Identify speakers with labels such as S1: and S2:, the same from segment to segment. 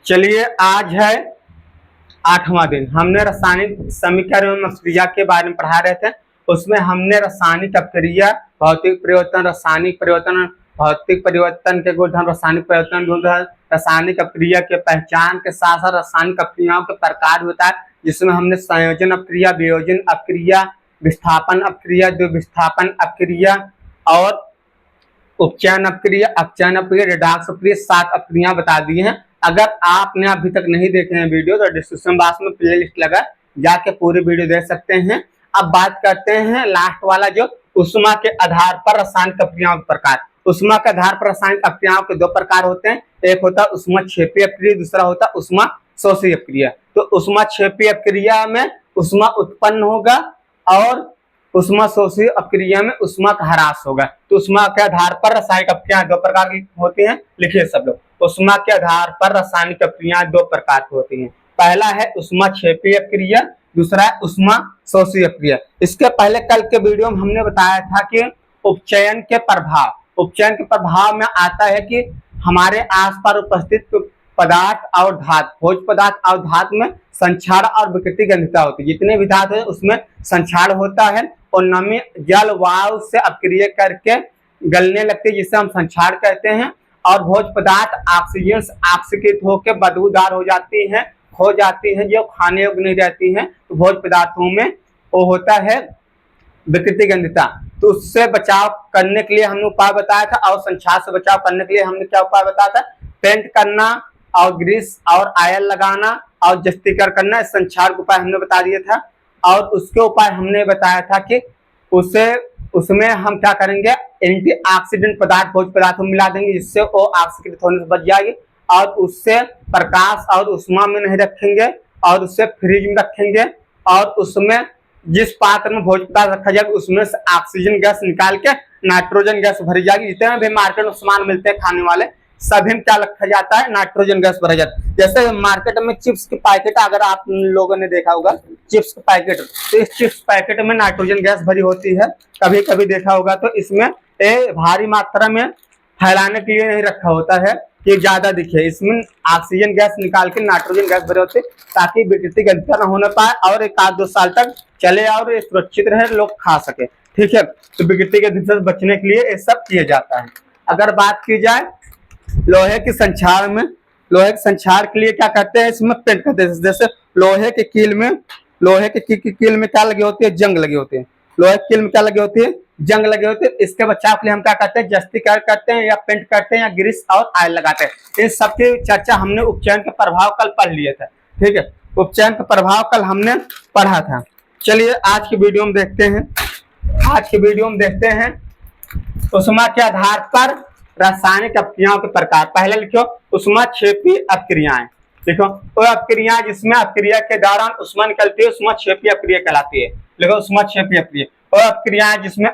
S1: चलिए आज है 8वां दिन। हमने रासायनिक समीकरण एवं अभिक्रिया के बारे में पढ़ा रहे थे। उसमें हमने रासायनिक अभिक्रिया, भौतिक परिवर्तन, रासायनिक परिवर्तन, भौतिक परिवर्तन के गुणधर्म, रासायनिक परिवर्तन गुणधर्म, रासायनिक अभिक्रिया के पहचान के साथ साथ रासायनिक अभिक्रियाओं के प्रकार होता है, जिसमें हमने संयोजन अभिक्रिया, वियोजन अभिक्रिया, विस्थापन अभिक्रिया, द्विविस्थापन अभिक्रिया और उपचयन अभिक्रिया, अपचयन अभिक्रिया, रिडॉक्स अभिक्रिया, 7 अभिक्रियाएं बता दी हैं। अगर आपने अभी तक नहीं देखे हैं वीडियो तो डिस्क्रिप्शन बॉक्स में प्लेलिस्ट लगा, जाके पूरी वीडियो देख सकते हैं। अब बात करते हैं लास्ट वाला, जो उष्मा के आधार पर रासायनिक अभिक्रियाओं के प्रकार। उष्मा के आधार पर रासायनिक अभिक्रियाओं के 2 प्रकार होते हैं, एक होता है उष्मा क्षेपीय अभिक्रिया, दूसरा होता है उष्मा शोषी अभिक्रिया। तो उष्मा क्षेपीय अभिक्रिया में उष्मा उत्पन्न होगा और उष्मा शोषी अभिक्रिया में उष्मा का ह्रास होगा। तो उष्मा के आधार पर रासायनिक अभिक्रियाएं 2 प्रकार की होती हैं, लिखिए सब लोग। उष्मा के आधार पर रासायनिक अभिक्रियाएं 2 प्रकार की होती हैं। पहला है उष्मा क्षेपीय अभिक्रिया, दूसरा है उष्मा शोषी अभिक्रिया। इसके पहले कल के वीडियो में हमने बताया था कि उपचयन के प्रभाव में आता है कि हमारे आसपास उपस्थित पदार्थ और धातु, भोज्य पदार्थ और धातु में संक्षारण और विकृति गंधिता होती है। जितने भी धातु है उसमें संक्षारण होता है और नमी जल वायु से अभिक्रिया करके गलने लगती है, जिसे हम संक्षारण कहते हैं। और भोज्य पदार्थ ऑक्सीजन से ऑक्सीकृत होकर बदबूदार हो जाती है, खो जाती है, जो खाने योग्य नहीं रहती है। तो भोज्य पदार्थों में वो होता है विकृति गंधिता। तो उससे बचाव करने के लिए हमने उपाय बताया था, और संक्षारण से बचाव करने के लिए हमने क्या उपाय बताया था? पेंट करना और ग्रीस और आयल लगाना और जस्तीकरण करना, इस संक्षारण उपाय हमने बता दिया था। और उसके उपाय हमने बताया था कि उसमें हम क्या करेंगे, एंटीऑक्सीडेंट पदार्थ भोज्य पदार्थ में मिला देंगे, जिससे वो ऑक्सीकृत होने से बच जाएगी। और उससे प्रकाश और उष्मा में नहीं रखेंगे और उससे फ्रिज में रखेंगे, और उसमें जिस पात्र में भोज्य पदार्थ रखा जाएगा उसमें से ऑक्सीजन गैस निकाल के नाइट्रोजन गैस भरी जाएगी। जितने भी मार्केट में सामान मिलते हैं खाने वाले, सभी में क्या रखा जाता है? नाइट्रोजन गैस भरा जाता है। जैसे मार्केट में चिप्स के पैकेट, अगर आप लोगों ने देखा होगा चिप्स के पैकेट, तो इस चिप्स पैकेट में नाइट्रोजन गैस भरी होती है, कभी कभी देखा होगा। तो इसमें भारी मात्रा में फैलाने के लिए नहीं रखा होता है कि ज्यादा दिखे, इसमें ऑक्सीजन गैस निकाल के नाइट्रोजन गैस भरे होते, ताकि विकृति गंधिता न होने पाए और 1-2 साल तक चले और ये सुरक्षित रहे, लोग खा सके। ठीक है, तो विकृति गंधिता से बचने के लिए ये सब किया जाता है। अगर बात की जाए लोहे के संक्षारण में, लोहे के संक्षारण के लिए क्या करते हैं? इसमें पेंट करते हैं। जैसे लोहे के कील में क्या लगी होती है? जंग लगी होती है। लोहे की कील में क्या लगी होती है? जंग लगे होते हैं। इसके बचाव के लिए हम क्या करते हैं? जस्तीकरण करते हैं या पेंट करते हैं या ग्रीस और आयल लगाते हैं। इस सब की चर्चा हमने उपचयन के प्रभाव कल पढ़ लिए थे। ठीक है, उपचयन का प्रभाव कल हमने पढ़ा था। चलिए आज की वीडियो में देखते हैं उष्मा के आधार पर रासायनिक अभिक्रियाओं के प्रकार। पहले लिखो उष्मा क्षेपीय अभिक्रियाएं। देखो वो अभिक्रिया जिसमें अभिक्रिया के दौरान उष्मा निकलती है, उष्मा क्षेपीय अभिक्रिया कहलाती है। देखो उष्मा क्षेपीय अभिक्रिया, वो अभिक्रियाएं जिसमें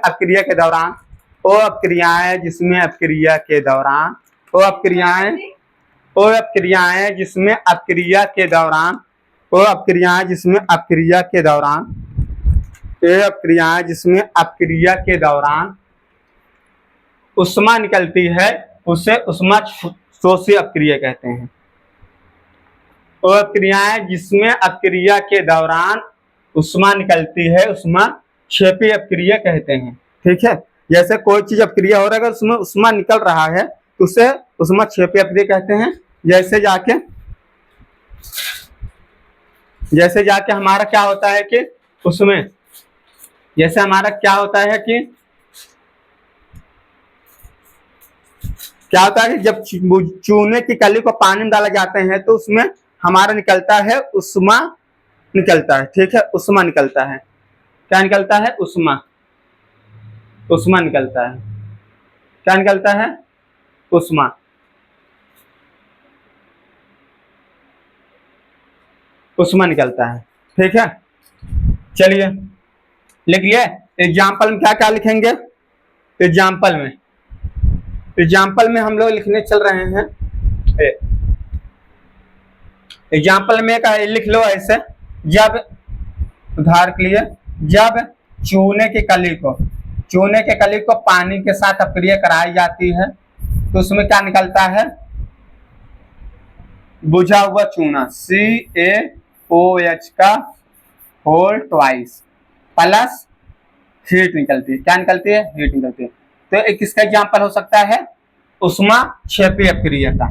S1: अभिक्रिया के दौरान उष्मा निकलती है, उसे उष्मा शोषी अभिक्रिया कहते हैं। वो अभिक्रियाएं जिसमें अभिक्रिया के दौरान उष्मा निकलती है, उष्मा क्षेपीय अभिक्रिया कहते हैं। ठीक है, जैसे कोई चीज अभिक्रिया हो रहा है, अगर उसमें उष्मा निकल रहा है तो उसे उष्मा क्षेपीय अभिक्रिया कहते हैं। जैसे जाके हमारा क्या होता है कि उसमें, जैसे हमारा क्या होता है कि जब चूने की कली को पानी में डाला जाते हैं तो उसमें हमारा निकलता है उष्मा निकलता है। ठीक है, उष्मा निकलता है। क्या निकलता है? उष्मा निकलता है। क्या निकलता है? उष्मा निकलता है। ठीक है, चलिए लिखिए एग्जाम्पल में क्या क्या लिखेंगे। एग्जाम्पल में हम लोग लिखने चल रहे हैं। एग्जाम्पल में का लिख लो ऐसे, जब उदाहरण के लिए, जब चूने की कली को पानी के साथ अभिक्रिया कराई जाती है तो उसमें क्या निकलता है? बुझा हुआ चूना CaOH का होल ट्वाइस प्लस हीट निकलती है। क्या निकलती है? हीट निकलती है। तो एक किसका एग्जाम्पल हो सकता है? उष्मा क्षेपी अपक्रिया का।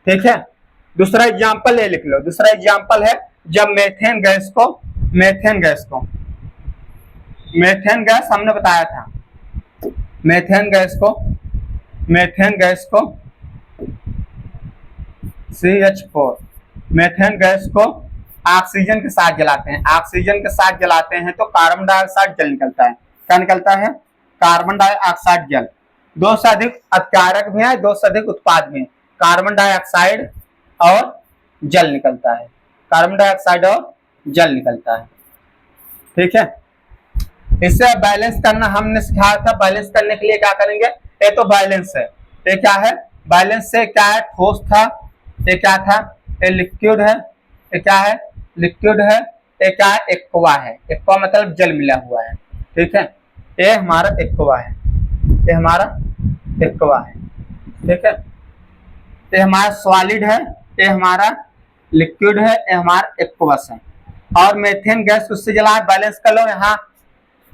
S1: ठीक है, दूसरा एग्जाम्पल ये लिख लो। दूसरा एग्जाम्पल है जब मेथेन गैस को मेथेन गैस हमने बताया था, मेथेन गैस को CH4 मेथेन गैस को ऑक्सीजन के साथ जलाते हैं। ऑक्सीजन के साथ जलाते हैं तो कार्बन डाइऑक्साइड जल निकलता है। क्या निकलता है? कार्बन डाइऑक्साइड जल। दो से अधिक अपकारक भी है, दो से अधिक उत्पाद भी है। कार्बन डाइऑक्साइड और जल निकलता है। कार्बन डाइऑक्साइड और जल निकलता है। ठीक है, इससे बैलेंस करना हमने सिखाया था। बैलेंस करने के लिए क्या करेंगे? ये तो बैलेंस है। ये क्या है? बैलेंस से क्या है? ठोस था, ये क्या था? ये लिक्विड है। ये क्या है? लिक्विड है। ये क्या है? एक्वा है। एक्वा मतलब जल मिला हुआ है। ठीक है, ये हमारा एक्वा है, ये हमारा एक्वा है। ठीक है, ये हमारा सॉलिड है, ये हमारा लिक्विड है, ये हमारा एक्वस है। और मेथेन गैस उससे जला बैलेंस कर लो।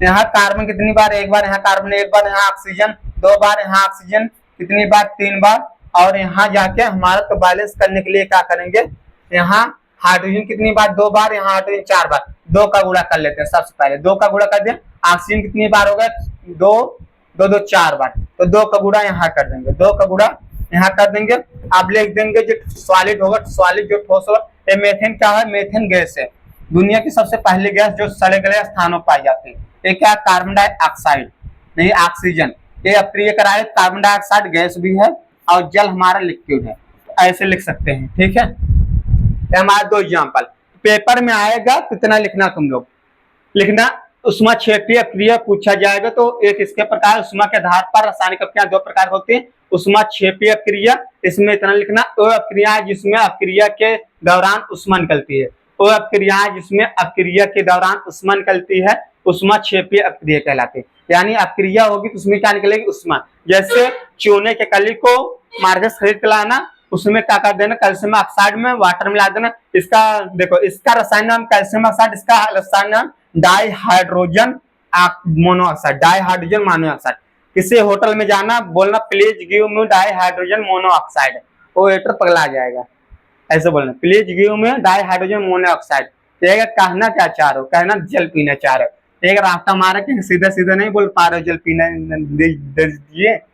S1: यहाँ कार्बन कितनी बार? एक बार। यहाँ कार्बन एक बार, यहाँ ऑक्सीजन दो बार, यहाँ ऑक्सीजन कितनी बार? तीन बार। और यहाँ जाके हमारा तो बैलेंस करने के लिए क्या करेंगे? यहाँ हाइड्रोजन कितनी बार? दो बार। यहाँ हाइड्रोजन चार बार। दो का गुणा कर लेते हैं। सबसे पहले दो का गुणा कर दें। ऑक्सीजन कितनी बार हो गया? दो दो दो चार बार। तो दो का गुणा यहाँ कर देंगे, दो का गुणा यहाँ कर देंगे। अब लिख देंगे जो सॉलिड होगा, सॉलिड जो ठोस होगा। ये मेथेन क्या है? मेथेन गैस है, दुनिया की सबसे पहली गैस जो सड़े गले स्थानों पर पाई जाती है। ये क्या? कार्बन डाइऑक्साइड नहीं, ऑक्सीजन। ये अक्रिय कराए कार्बन डाइऑक्साइड गैस भी है और जल हमारा लिक्विड है। ऐसे लिख सकते हैं। ठीक है, ये हमारे दो एग्जाम्पल। पेपर में आएगा कितना लिखना तुम लोग लिखना। उष्मा क्षेपीय अक्रिया पूछा जाएगा तो एक इसके प्रकार, उष्मा के आधार पर रासायनिक अक्रिया दो प्रकार होती है। उष्मा क्षेपीय अक्रिया, इसमें इतना लिखना। वो अक्रिया जिसमें अक्रिया के दौरान उष्मा निकलती है, वो अक्रिया जिसमें अक्रिया के दौरान उष्मा निकलती है, उष्मा क्षेपीय अक्रिया कहलाती है। यानी अक्रिया होगी तो उसमें क्या निकलेगी? उष्मा। जैसे चूने के कली को मार्केट खरीद के लाना, उसमें क्या कर देना? कैल्शियम ऑक्साइड में वाटर मिला देना। इसका देखो, इसका रसायन नाम कैल्शियम ऑक्साइड, इसका रसायन नाम di hydrogen monoxide, di hydrogen monoxide. किसी होटल में जाना, बोलना please give me di hydrogen monoxide, वो वेटर पगला जाएगा। ऐसे बोलना, please give me di hydrogen monoxide. कहना क्या चाह रहे हो? कहना जल पीना चाह रहे हो। एक रास्ता मारा कि सीधा सीधा नहीं बोल पा रहे हो, जल पीना दीजिए। तो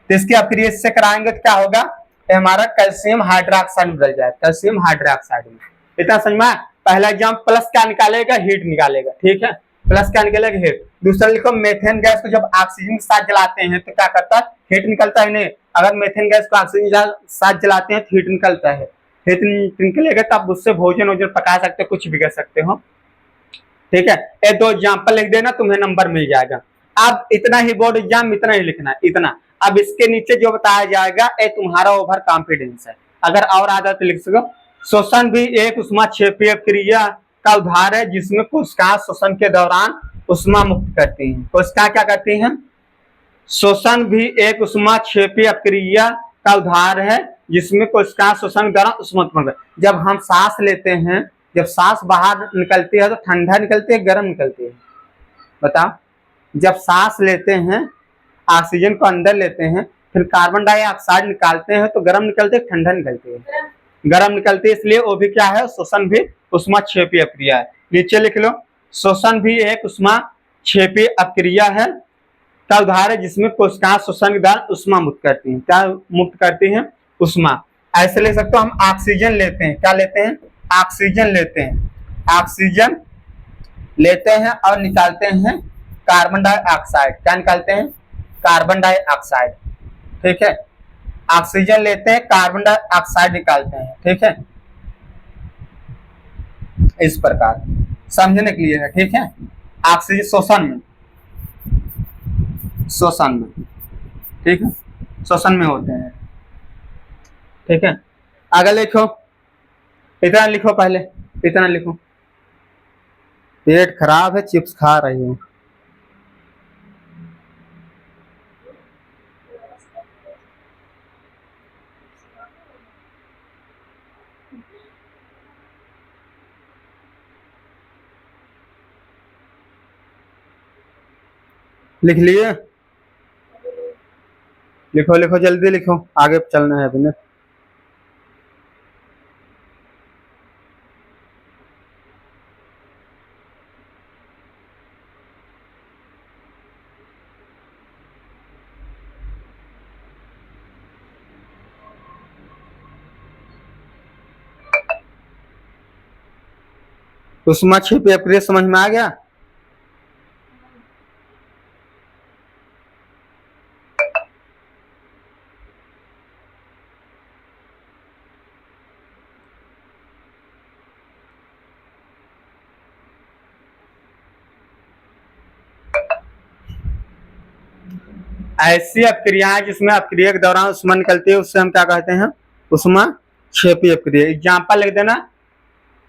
S1: इसकी अक्रिया से कराएंगे तो क्या होगा? हमारा कैल्शियम हाइड्रोक्साइड बदल जाए कैल्शियम हाइड्रोक्साइड में। इतना समझ में? पहला एग्जाम प्लस क्या निकालेगा? हीट निकालेगा। ठीक है, प्लस क्या निकालेगा? हीट। दूसरा लिखो, मेथेन गैस को जब ऑक्सीजन के साथ जलाते हैं तो क्या करता है? हीट निकलता है। नहीं, अगर मेथेन गैस को ऑक्सीजन के साथ जलाते हैं तो हीट निकलता है। हीट निकलेगा तो आप उससे भोजन वोजन पका सकते हो, कुछ भी कर सकते हो। ठीक है, ये दो एग्जाम्पल लिख देना, तुम्हें नंबर मिल जाएगा। अब इतना ही बोर्ड एग्जाम, इतना ही लिखना, इतना। अब इसके नीचे जो बताया जाएगा ये तुम्हारा ओवर कॉन्फिडेंस है। अगर और आधा तो लिख सको। श्वसन भी एक उष्मा क्षेपीय क्रिया का उदाहरण है जिसमें कोशिकाएं श्वसन के दौरान उष्मा मुक्त करती हैं। कोशिका क्या करती हैं? श्वसन भी एक उष्मा क्षेपीय क्रिया का उदाहरण है जिसमें कोशिकाएं श्वसन के दौरान उष्मा उत्पन्न करती हैं। जब हम सांस लेते हैं, जब सांस बाहर निकलती है तो ठंडा निकलती है, गर्म निकलती है? बताओ। जब सांस लेते हैं, ऑक्सीजन को अंदर लेते हैं, फिर कार्बन डाइऑक्साइड निकालते हैं तो गर्म निकलती है, ठंडा निकलती है? गर्म निकलती है। इसलिए वो भी क्या है? श्वसन भी उष्मा क्षेपीय अक्रिया है। नीचे लिख लो, श्वसन भी एक उष्मा क्षेपीय अक्रिया है का उदाहरण जिसमें कोशिकाएं श्वसन के दौरान उष्मा मुक्त करती हैं। क्या मुक्त करती हैं? उष्मा। ऐसे ले सकते हो, हम ऑक्सीजन लेते हैं, क्या लेते हैं? ऑक्सीजन लेते हैं, ऑक्सीजन लेते हैं और निकालते हैं कार्बन डाइऑक्साइड। क्या निकालते हैं? Carbon dioxide. ठीक है, ऑक्सीजन लेते हैं, कार्बन डाइऑक्साइड निकालते हैं। ठीक है, इस प्रकार समझने के लिए है। ठीक है, ऑक्सीजन श्वसन में, ठीक है, श्वसन में होते हैं। ठीक है, आगे लिखो, इतना लिखो, पहले इतना लिखो। पेट खराब है, चिप्स खा रही हूँ। लिख लिए? लिखो लिखो जल्दी लिखो, आगे चलना है अभी ना। उष्मा क्षेपीय अप्रिय समझ में आ गया? ऐसी अपक्रियाएं जिसमें अपक्रिया के दौरान उष्मा निकलती है उससे हम क्या कहते हैं? उष्मा क्षेपीय अपक्रिया। एग्जाम्पल लिख देना,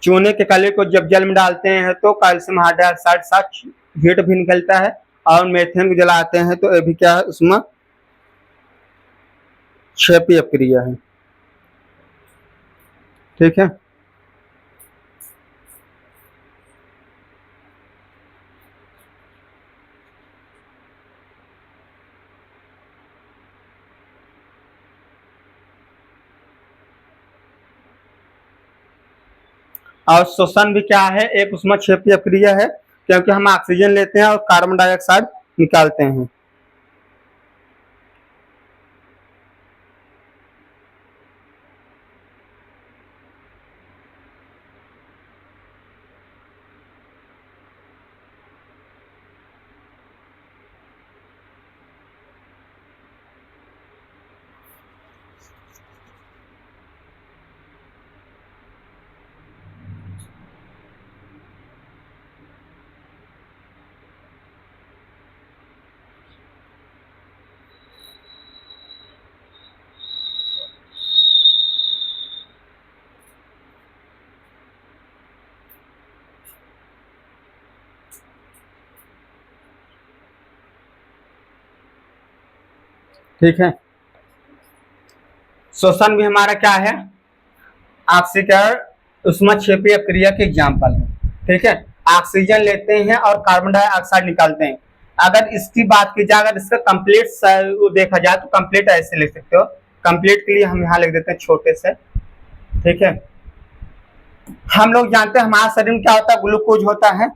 S1: चूने के कले को जब जल में डालते हैं तो कैल्शियम हाइड्रोक्साइड साथ हीट भी निकलता है, और मेथेन को जलाते हैं तो ये भी क्या है? उष्मा क्षेपीय अपक्रिया है। ठीक है, और श्वसन भी क्या है? एक उष्मा क्षेपीय अपक्रिया है, क्योंकि हम ऑक्सीजन लेते हैं और कार्बन डाइऑक्साइड निकालते हैं। ठीक है, श्वसन भी हमारा क्या है? ऑक्सीकरण उष्मा क्षेपीय अपक्रिया के एग्जाम्पल है। ठीक है, ऑक्सीजन लेते हैं और कार्बन डाइऑक्साइड निकालते हैं। अगर इसकी बात की जाए, अगर इसका कंप्लीट देखा जाए तो कंप्लीट ऐसे लिख सकते हो। कंप्लीट के लिए हम यहाँ लिख देते हैं छोटे से। ठीक है, हम लोग जानते हैं हमारे शरीर में क्या होता है? ग्लूकोज होता है।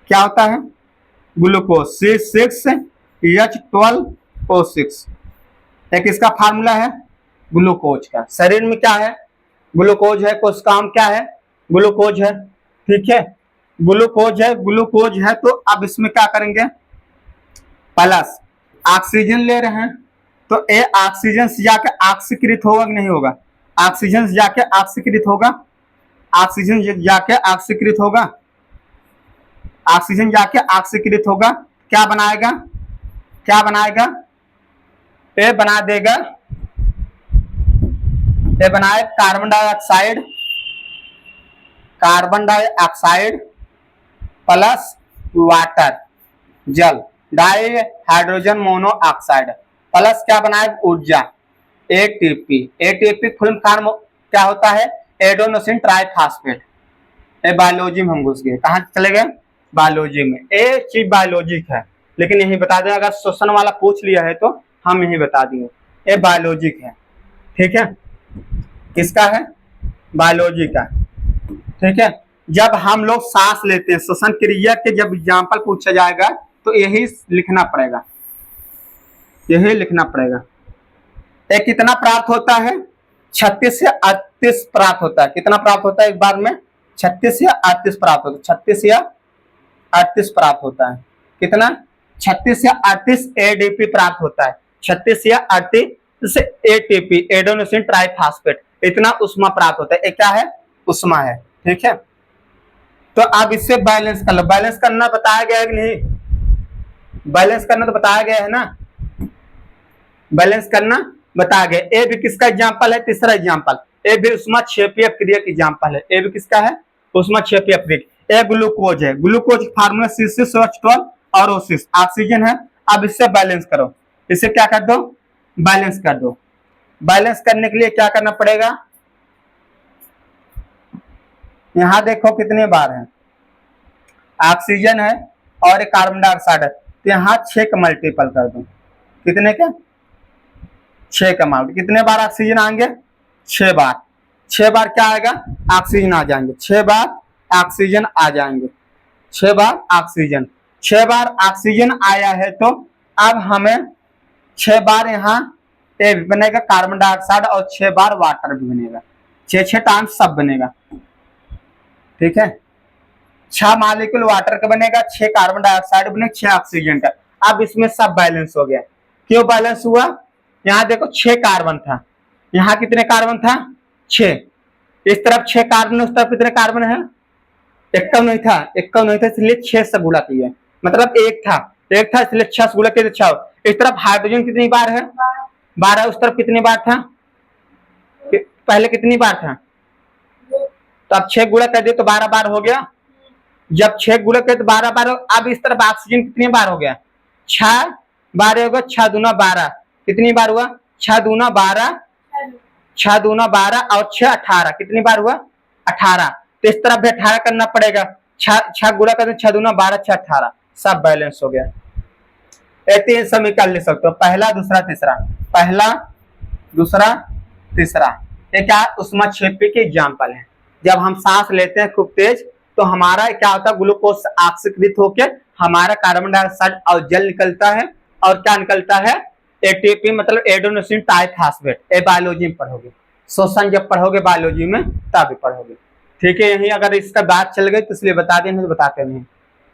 S1: क्या होता है? ग्लूकोज C6H12O6 एक इसका फार्मूला है ग्लूकोज का। शरीर में क्या है? ग्लूकोज है। कोशिकाओं क्या है? ग्लूकोज है। ठीक है, ग्लूकोज है, ग्लूकोज है। तो अब इसमें क्या करेंगे? प्लस ऑक्सीजन ले रहे हैं तो ए ऑक्सीजन से जाके ऑक्सीकृत होगा कि नहीं होगा? ऑक्सीजन से जाके ऑक्सीकृत होगा। ऑक्सीजन जाके ऑक्सीकृत होगा। ऑक्सीजन जाके ऑक्सीकृत होगा, क्या बनाएगा? क्या बनाएगा? ए बना देगा, ये बनाए carbon dioxide, carbon dioxide plus water, जल, डाई हाइड्रोजन मोनोऑक्साइड प्लस क्या बनाए? ऊर्जा, एटीपी। एटीपी फुल फॉर्म क्या होता है? Adenosine triphosphate. ये बायोलॉजी में हम घुस गए। कहाँ चले गए? बायोलॉजी में। ये चीज बायोलॉजिक है, लेकिन यही बता दें, अगर श्वसन वाला पूछ लिया है तो हम यही बता देंगे ये बायोलॉजिक है। ठीक है, किसका है? बायोलॉजी का। ठीक है, जब हम लोग सांस लेते हैं, श्वसन क्रिया के जब एग्जाम्पल पूछा जाएगा तो यही लिखना पड़ेगा, यही लिखना पड़ेगा। ये कितना प्राप्त होता है? 36 से 38 प्राप्त होता है। कितना प्राप्त होता है एक बार में? 36 या 38 प्राप्त होता है। 36 या 38 प्राप्त होता है। कितना? 36 या 38 एडीपी प्राप्त होता है। 36 या 38 एटीपी, एडेनोसिन ट्राइफॉस्फेट, इतना उष्मा प्राप्त होता है। ये क्या है? उष्मा है। ठीक है, तो अब इससे बैलेंस कर लो। बैलेंस करना बताया गया है कि नहीं? बैलेंस करना तो बताया गया है ना? बैलेंस करना बताया गया। ए भी किसका एग्जाम्पल है? तीसरा एग्जाम्पल, ए भी उष्मा क्षेपीय क्रिया का एग्जाम्पल है। ए भी किसका है? उष्मा क्षेपीय क्रिया। ए ग्लूकोज है, ग्लूकोज फार्मूला C6H12 और O6 ऑक्सीजन है। अब इससे बैलेंस करो, इसे क्या कर दो? बैलेंस कर दो। बैलेंस करने के लिए क्या करना पड़ेगा? यहां देखो कितने बार है, ऑक्सीजन है और एक कार्बन डाइऑक्साइड है, तो यहाँ 6 का मल्टीपल कर दूं, कितने के 6 का माउंट, कितने बार ऑक्सीजन आएंगे 6 बार, 6 बार क्या आएगा ऑक्सीजन आ जाएंगे, 6 बार ऑक्सीजन आ जाएंगे, 6 बार ऑक्सीजन, 6 बार ऑक्सीजन आया है तो अब हमें 6 बार यहाँ ए बनेगा कार्बन डाइऑक्साइड और 6 बार वाटर भी बनेगा, 6 टाइम्स सब बनेगा, ठीक है। 6 मॉलिक्यूल वाटर का बनेगा, 6 कार्बन डाइऑक्साइड बनेगा, 6 ऑक्सीजन का। अब इसमें सब बैलेंस हो गया, क्यों बैलेंस हुआ, यहाँ देखो 6 कार्बन था, यहाँ कितने कार्बन था 6, इस तरफ 6 कार्बन, उस तरफ कितने कार्बन है 51 नहीं था, 51 नहीं था, इसलिए 6 से गुणा किया, मतलब एक था इसलिए 6 से गुणा किया 6। इस तरफ हाइड्रोजन कितनी बार है 12, उस तरफ कितनी बार था, पहले कितनी बार था, तो अब 6 गुणा कर दिए तो 12 बार हो गया, जब 6 गुणा कर तो 12 बार, अब इस तरफ ऑक्सीजन कितनी बार हो गया 6 बार होगा, 6 दूना 12, कितनी बार हुआ 6 दूना 12, 6 दूना 12 और 6 18, कितनी बार हुआ 18, तो इस तरफ भी 18 करना पड़ेगा, 6 गुणा करते 6 दूना 12, 6 18, सब बैलेंस हो गया। 3 समीकरण लिख सकते हो, पहला दूसरा तीसरा, पहला दूसरा तीसरा, ये क्या ऊष्माक्षेपी के एग्जाम्पल है। जब हम सांस लेते हैं खूब तेज तो हमारा क्या होता है ग्लूकोज ऑक्सीकृत होकर हमारा कार्बन डाइऑक्साइड और जल निकलता है, और क्या निकलता है एटीपी, मतलब एडेनोसिन ट्राइफॉस्फेट, ये बायोलॉजी में पढ़ोगे, शोषण जब पढ़ोगे बायोलॉजी में तब भी पढ़ोगे, ठीक है। यही अगर इसका बात चल गई तो इसलिए बता दें, तो बताते नहीं,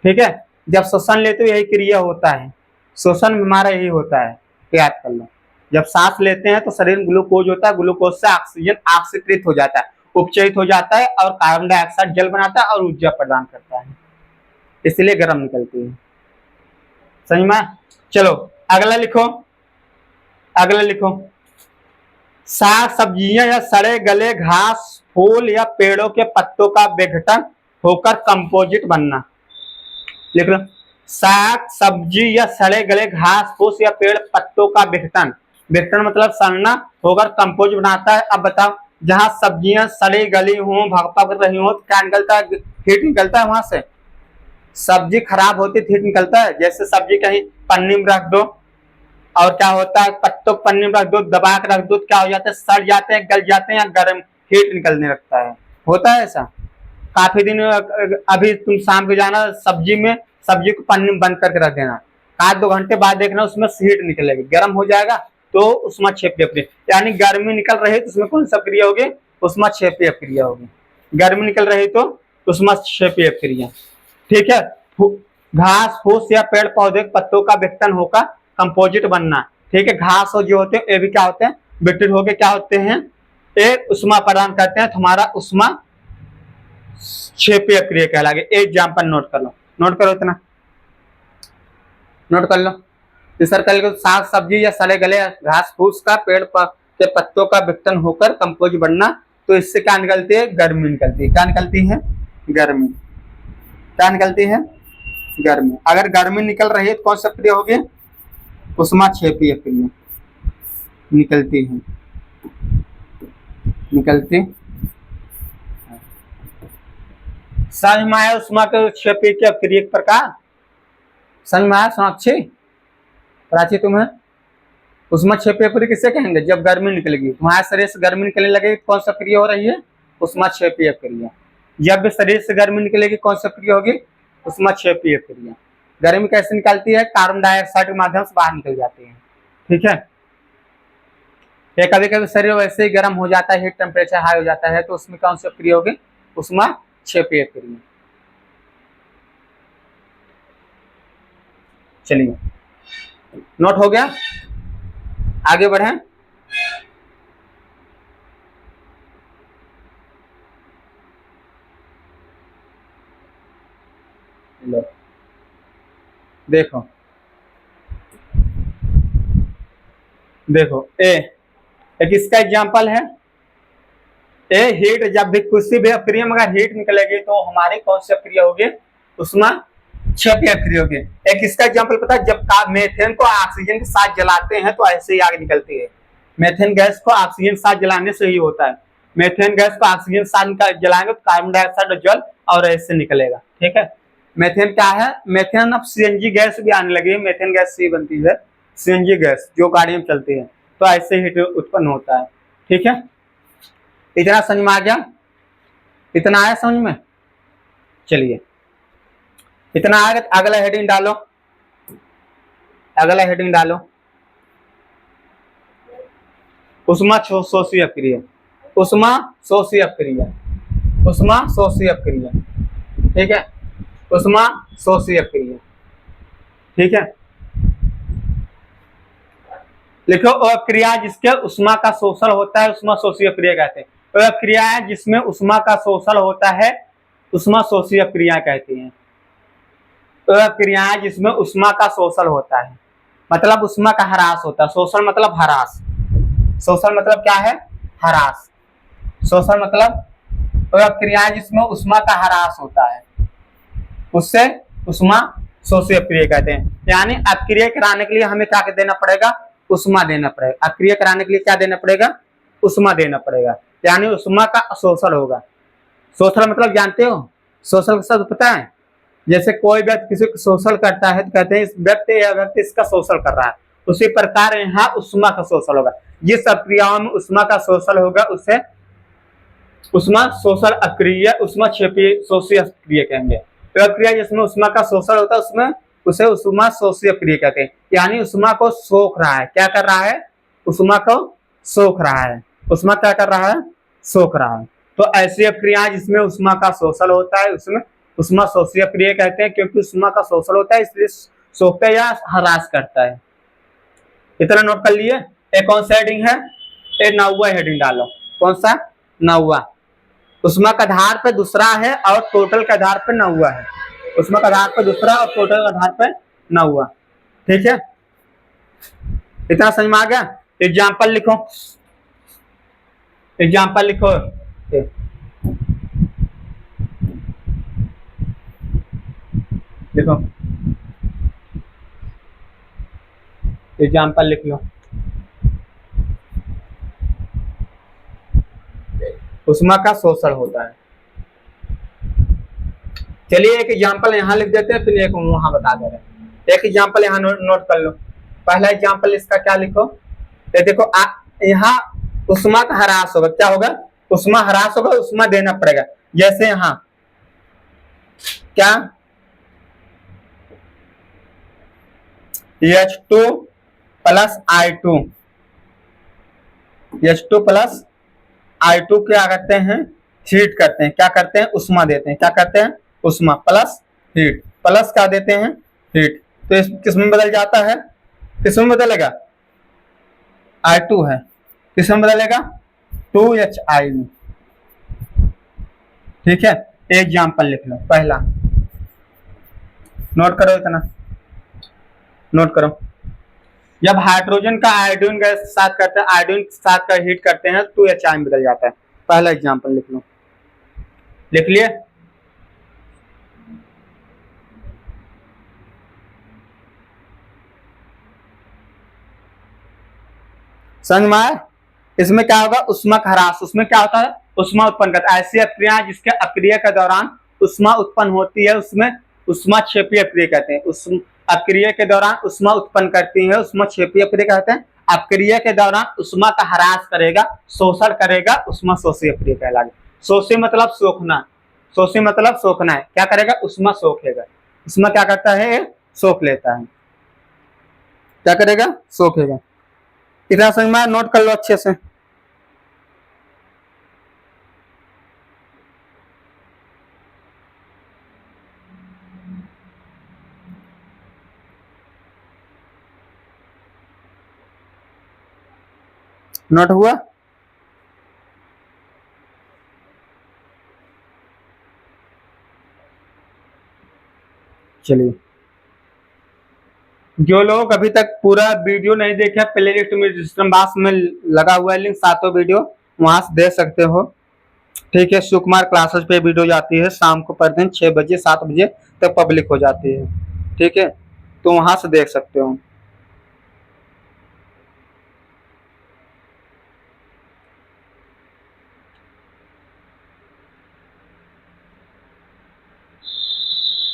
S1: ठीक है। जब शोषण लेते हो यही क्रिया होता है, शोषण में हमारा यही होता है, याद कर लो। जब सांस लेते हैं तो शरीर में ग्लूकोज होता है, ग्लूकोज से ऑक्सीजन ऑक्सीकृत हो जाता है, उपचयित हो जाता है और कार्बन डाइऑक्साइड जल बनाता है और ऊर्जा प्रदान करता है, इसलिए गर्म निकलती है, समझ में। चलो अगला लिखो, अगला लिखो, साग सब्जियां या सड़े गले घास फूल या पेड़ों के पत्तों का विघटन होकर कंपोजिट बनना, लिख लो, साग सब्जी या सड़े गले घास फूस या पेड़ पत्तों का विघटन, विघटन मतलब सड़ना होकर कंपोज बनाता है। अब बताओ जहां सब्जियां सड़ी गली हो भगपा कर रही हो तो क्या निकलता है, हीट निकलता है वहां से, सब्जी खराब होती हीट निकलता है, जैसे सब्जी कहीं पन्नी में रख दो और क्या होता है पत्तों पन्नी में रख दो, दबा के रख दो, क्या हो जाता है सड़ जाते हैं, गल जाते हैं, गर्म हीट निकलने लगता है, होता है ऐसा। काफी दिन अभी तुम शाम को जाना सब्जी में, सब्जी को पन्नी में बंद करके रख देना, 8-2 घंटे बाद देखना उसमें हीट निकलेगी, गर्म हो जाएगा तो ऊष्माक्षेपीय क्रिया, यानी गर्मी निकल रही तो उसमें कौन सा क्रिया होगी ऊष्माक्षेपीय क्रिया होगी, गर्मी निकल रही तो ऊष्माक्षेपीय क्रिया, ठीक है। घास फूस या पेड़ पौधे पत्तों का विघटन होकर कंपोजिट बनना, ठीक है। घास और जो होते हैं ये भी क्या होते हैं विघटित होकर क्या होते हैं एक उष्मा प्रदान करते हैं, तुम्हारा उष्मा क्षेपीय क्रिया कहलाएगी। एग्जाम्पल नोट कर लो, नोट करो इतना, नोट कर लो। सर्कल को साग सब्जी या सड़े गले घास फूस का पेड़ के पत्तों का विघटन होकर कंपोज बनना, तो इससे क्या निकलती है गर्मी निकलती है, क्या निकलती है गर्मी, क्या निकलती है गर्मी। अगर गर्मी निकल रही है तो कौन सा क्रिया होगी ऊष्माक्षेपीय क्रिया निकलती है, निकलती समझ में आया ऊष्माक्षेपीय क्रिया के प्रकार, समझ में आया सोनाक्षी प्राची तुम्हें ऊष्माक्षेपीय क्रिया किसे कहेंगे जब गर्मी निकलेगी, तुम्हारे शरीर से गर्मी निकलने लगेगी कौन सा क्रिया हो रही है ऊष्माक्षेपीय क्रिया, जब भी शरीर से गर्मी निकलेगी कौन सा क्रिया होगी ऊष्माक्षेपीय क्रिया। गर्मी कैसे निकलती है कार्बन डाइऑक्साइड के माध्यम से बाहर निकल जाती है, ठीक है। ये कभी कभी शरीर वैसे ही गर्म हो जाता है, हीट टेम्परेचर हाई हो जाता है, तो उसमें कौन सा क्रिया होगी ऊष्माक्षेपीय क्रिया। चलिए नोट हो गया, आगे बढ़े। लो देखो देखो एक इसका एग्जांपल है, हीट जब भी किसी भी क्रिया में अगर हीट निकलेगी तो हमारी कौन सी क्रिया होगी ऊष्माक्षेपीय क्रिया होगी। एक इसका एग्जांपल पता है, जब मेथेन को ऑक्सीजन के साथ जलाते हैं तो ऐसे ही आग निकलती है, मेथेन गैस को ऑक्सीजन के साथ जलाने से ही होता है, मेथेन गैस को ऑक्सीजन के साथ जलाएंगे तो कार्बन डाइऑक्साइड जल और ऐसे निकलेगा, ठीक है। मेथेन क्या है, मेथेन अब सीएनजी गैस भी आने लगी है, मेथेन गैस से ही बनती है सीएनजी गैस जो गाड़ी में चलती है, तो ऐसे हीट उत्पन्न होता है। ठीक है, इतना समझ में आ गया, इतना आया समझ में। चलिए इतना आ गया, अगला हेडिंग डालो, अगला हेडिंग डालो, उष्मा शोषी अपक्रिया, उष्मा शोषी अपक्रिया, उष्मा शोषी अपक्रिया। ठीक है, उष्मा शोषी अपक्रिया। ठीक है, लिखो अपक्रिया जिसके उष्मा का शोषण होता है उष्मा शोषी अपक्रिया कहते हैं। अपक्रिया है जिसमें उष्मा का शोषण होता है उष्मा शोषी अपक्रिया कहती हैं। अपक्रियाएं जिसमें उष्मा का शोषण होता है, मतलब उष्मा का ह्रास होता है। शोषण मतलब ह्रास, शोषण मतलब क्या है, ह्रास। शोषण मतलब अपक्रियाएं जिसमें उष्मा का ह्रास होता है, उससे उष्मा शोषी अपक्रिया कहते हैं। यानी अपक्रिया कराने के लिए हमें क्या देना पड़ेगा, उष्मा देना पड़ेगा। अपक्रिया कराने के लिए क्या देना पड़ेगा, उष्मा देना पड़ेगा, यानी उष्मा का शोषण होगा। शोषण मतलब जानते हो, शोषण का शब्द पता है, जैसे कोई व्यक्ति किसी को शोषण करता है तो कहते हैं इस व्यक्ति या व्यक्ति इसका शोषण कर रहा है, उसी प्रकार यहाँ उष्मा का शोषण होगा। जिस अपक्रियाओं में उष्मा का शोषण होगा उसे उष्मा शोषण अपक्रिया, उष्मा क्षेपीय शोषी अपक्रिया कहेंगे। प्रक्रिया जिसमें उष्मा का शोषण होता है उसमें उसे उष्मा शोषी अपक्रिया कहते हैं, यानी उष्मा को सोख रहा है। क्या कर रहा है, उष्मा को सोख रहा है। उष्मा क्या कर रहा है, सोख रहा है। तो ऐसी अपक्रिया जिसमें उष्मा का शोषण होता है उसमें उष्मा शोषी अपक्रिया कहते हैं, क्योंकि उष्मा का शोषण होता है इसलिए सोखता है या ह्रास करता है। इतना नोट कर लिए। एक कौन सा हेडिंग है, एक 9वां हेडिंग डालो। कौन सा, 9वां। उष्मा का आधार पे दूसरा है और टोटल के आधार पे 9वां है। उष्मा का आधार पे दूसरा और टोटल के आधार पे 9वां। ठीक है, इतना समझ में आ गया। एग्जाम्पल लिखो, एग्जाम्पल लिखो। देखो एग्जाम्पल लिख लो। उष्मा का शोषण होता है। चलिए एक एग्जाम्पल यहाँ लिख देते हैं, फिर एक वहां बता दे रहे हैं। एक एग्जाम्पल यहाँ नोट कर लो। पहला एग्जाम्पल इसका क्या लिखो, ये देखो यहाँ उष्मा का ह्रास होगा। क्या होगा, उष्मा ह्रास होगा, उष्मा देना पड़ेगा। जैसे यहाँ क्या, H2 plus I2, H2 plus I2 क्या करते हैं, हीट करते हैं। क्या करते हैं, उष्मा देते हैं। क्या करते हैं, उष्मा प्लस हीट, प्लस क्या देते हैं, हीट। तो इस किसमें बदल जाता है, किसमें बदलेगा, I2 है, किसमें बदलेगा, 2HI में। ठीक है, एग्जाम्पल लिख लो। पहला नोट करो, इतना नोट करो। जब हाइड्रोजन का आयोडीन गैस के साथ करते हैं, आयोडीन के साथ का हीट करते हैं तो HI में बदल जाता है। पहला एग्जाम्पल लिख लो, लिख लिए। समझ में आया। इसमें क्या होगा, उष्मा का ह्रास। उसमें क्या होता है, उष्मा उत्पन्न करता है। ऐसी अपक्रिया जिसके अपक्रिया के दौरान उष्मा उत्पन्न होती है उसमें उष्मा क्षेपीय अपक्रिया कहते हैं। उस अपक्रिया के दौरान उष्मा उत्पन्न करती है उष्मा क्षेपीय अपक्रिया कहते हैं। अपक्रिया के दौरान उष्मा का ह्रास करेगा, शोषण करेगा, उष्मा शोषी अपक्रिया कहलाएगा। शोषी मतलब सोखना, शोषी मतलब सोखना है। क्या करेगा, उष्मा सोखेगा। उष्मा क्या करता है, सोख लेता है। क्या करेगा, सोखेगा। इतना समझ में नोट कर लो अच्छे से। नोट हुआ। चलिए, जो लोग अभी तक पूरा वीडियो नहीं देखे, प्ले लिस्ट में डिस्क्रिप्शन बॉक्स में लगा हुआ है लिंक, सातों वीडियो वहां से देख सकते हो। ठीक है, सुकुमार क्लासेस पे वीडियो जाती है शाम को, प्रतिदिन 6 बजे 7 बजे तक पब्लिक हो जाती है। ठीक है, तो वहां से देख सकते हो।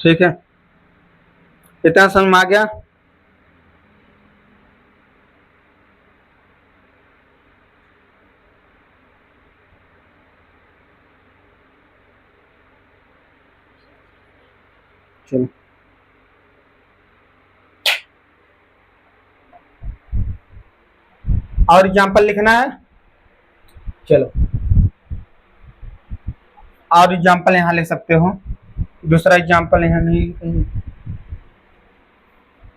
S1: ठीक है, इतना समझ में आ गया। चलो और एग्जाम्पल लिखना है। चलो और एग्जाम्पल यहाँ लिख सकते हो, दूसरा एग्जाम्पल यहाँ नहीं कहीं।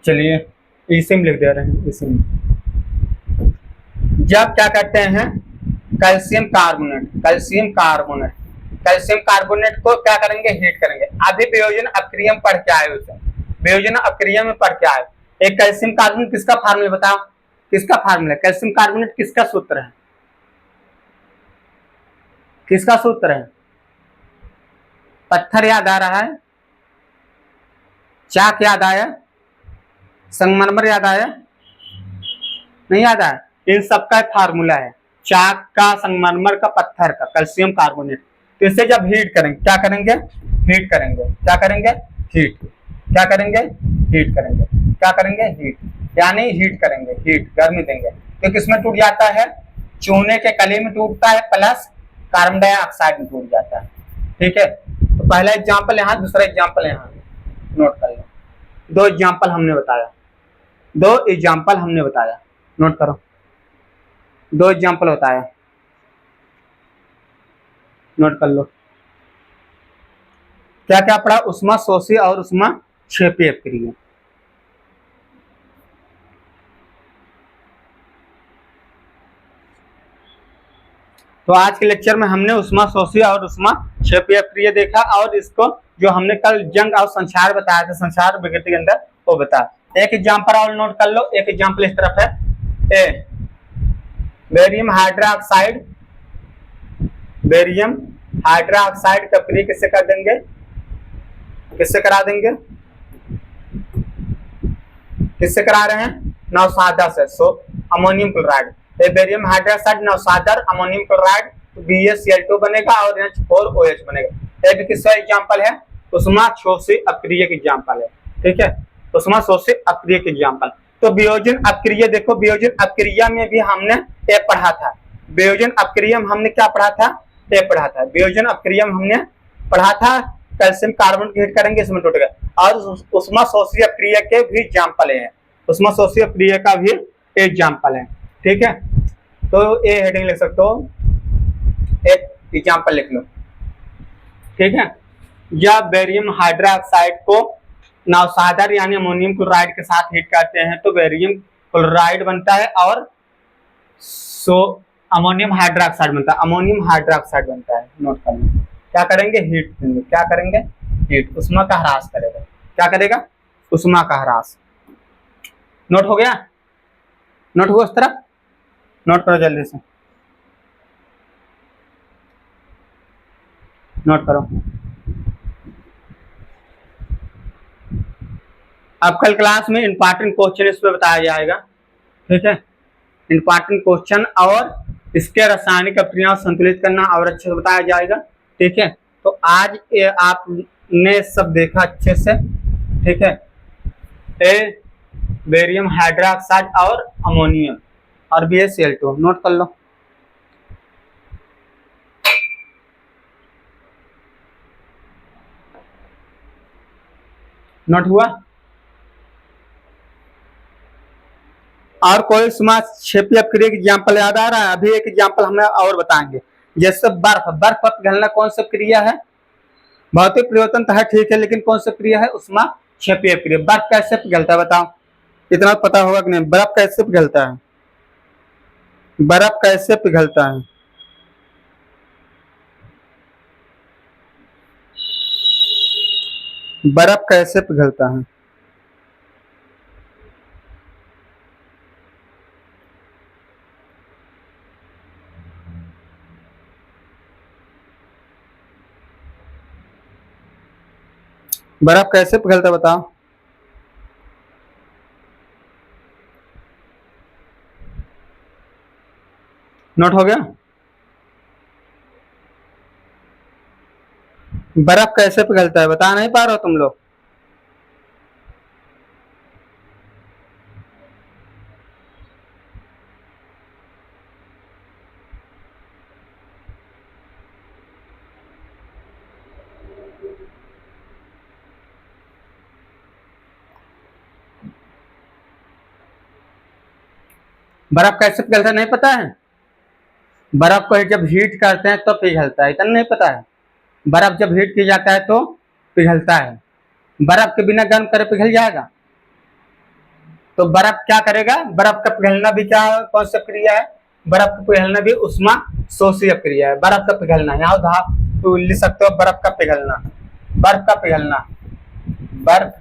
S1: चलिए इसी में लिख दे रहे हैं, इसी में। जब क्या करते हैं, calcium carbonate, calcium carbonate, calcium carbonate को क्या करेंगे, हीट करेंगे। अभी वियोजन अपक्रिया में पढ़ के आए, उसे वियोजन अपक्रिया में पढ़ के आए। एक कैल्शियम कार्बोनेट किसका फार्मूला बताओ, किसका फार्मूला, कैल्शियम कार्बोनेट किसका सूत्र है, किसका सूत्र है? पत्थर याद आ रहा है, चाक याद आया, संगमरमर याद आया, नहीं याद आया? इन सबका फार्मूला है, चाक का, संगमरमर का, पत्थर का, कैल्शियम कार्बोनेट। तो इसे जब हीट करेंगे, क्या करेंगे, हीट करेंगे, क्या करेंगे, हीट, क्या करेंगे, हीट करेंगे, क्या करेंगे, हीट, यानी हीट करेंगे, हीट, गर्मी देंगे। तो किसमें टूट जाता है, चूने के कली में टूटता है, प्लस कार्बन डाइऑक्साइड में टूट जाता है। ठीक है, तो पहला एग्जाम्पल यहाँ, दूसरा एग्जाम्पल यहाँ, नोट कर लो। दो एग्जाम्पल हमने बताया, दो एग्जाम्पल हमने बताया, नोट करो, दो एग्जाम्पल बताया, नोट कर लो। क्या क्या पढ़ा, उष्मा शोषी और उष्मा क्षेपी अपक्रिया। तो आज के लेक्चर में हमने उष्मा शोषी और उष्मा क्षेपी अपक्रिया देखा, और इसको जो हमने कल जंग और संचार बताया था, संचार विकृति के अंदर, वो बताया। एक एग्जाम्पल और नोट कर लो, एक एग्जाम्पल इस तरफ है, ए बेरियम हाइड्रोक्साइड, बेरियम हाइड्रोक्साइड का अपक्रिया किससे कर देंगे, किससे करा देंगे, किससे करा रहे हैं, नवसादा से। So ammonium chloride, barium hydroxide नवसादर अमोनियम क्लोराइड, BaCl2 बनेगा और H4OH बनेगा। ये भी किसका एग्जाम्पल है, उष्मा शोषी अपक्रिया की एग्जाम्पल है। ठीक है, उष्मा शोषी अपक्रिया की एग्जाम्पल। तो वियोजन अपक्रिया देखो, वियोजन अपक्रिया में भी हमने ये पढ़ा था, वियोजन अपक्रिया में हमने क्या पढ़ा था, ये पढ़ा था, वियोजन अपक्रिया में हमने पढ़ा था कैल्शियम कार्बन हीट करेंगे, इसमें टूटेगा। और उष्मा शोषी अपक्रिया के भी एग्जाम्पल है, उष्मा शोषी अपक्रिया का भी एग्जाम्पल है। ठीक है, तो ये हेडिंग लिख सकते हो, एक एग्जाम्पल लिख लो। ठीक है, जब बेरियम हाइड्रोक्साइड को नवसादर यानी अमोनियम क्लोराइड के साथ हीट करते हैं तो बेरियम क्लोराइड बनता है, और सो अमोनियम हाइड्रोक्साइड बनता है, अमोनियम हाइड्रोक्साइड बनता है। नोट कर लो, क्या करेंगे, हीट देंगे, क्या करेंगे, हीट, उष्मा का ह्रास करेगा, क्या करेगा, उष्मा का ह्रास। नोट हो गया, नोट हुआ उस तरफ, नोट करो जल्दी से, नोट करो। अब कल क्लास में इंपॉर्टेंट क्वेश्चन इस पे बताया जाएगा। ठीक है, इंपॉर्टेंट क्वेश्चन और इसके रासायनिक अपक्रियाओं संतुलित करना और अच्छे से बताया जाएगा। ठीक है, तो आज आपने सब देखा अच्छे से। ठीक है, ए बेरियम हाइड्रोक्साइड और अमोनियम और BaCl2, नोट कर लो। नोट हुआ, और कोई उष्मा क्षेपी अपक्रिया की एग्जाम्पल याद आ रहा है? अभी एक एग्जाम्पल हमें और बताएंगे, जैसे बर्फ, बर्फ पर पिघलना कौन सी क्रिया है, भौतिक परिवर्तन तो है, ठीक है, लेकिन कौन सी क्रिया है, उष्मा क्षेपी अपक्रिया। बर्फ कैसे पिघलता है बताओ, इतना पता होगा कि नहीं, बर्फ कैसे पिघलता है, बर्फ कैसे पिघलता है, बर्फ कैसे पिघलता है, बर्फ कैसे पिघलता है बताओ। नोट हो गया, बर्फ कैसे पिघलता है, बता नहीं पा रहे हो तुम लोग। बर्फ कैसे पिघलता है नहीं पता है? बर्फ को जब हीट करते हैं तो पिघलता है, इतना नहीं पता है? बर्फ जब हीट किया जाता है तो पिघलता है। बर्फ के बिना गर्म करे पिघल जाएगा? तो बर्फ क्या करेगा? बर्फ का पिघलना भी क्या, कौन सा क्रिया है? बर्फ का पिघलना भी उष्मा शोषीय क्रिया है। बर्फ का पिघलना यहाँ तो लिख सकते हो बर्फ का पिघलना, बर्फ का पिघलना, बर्फ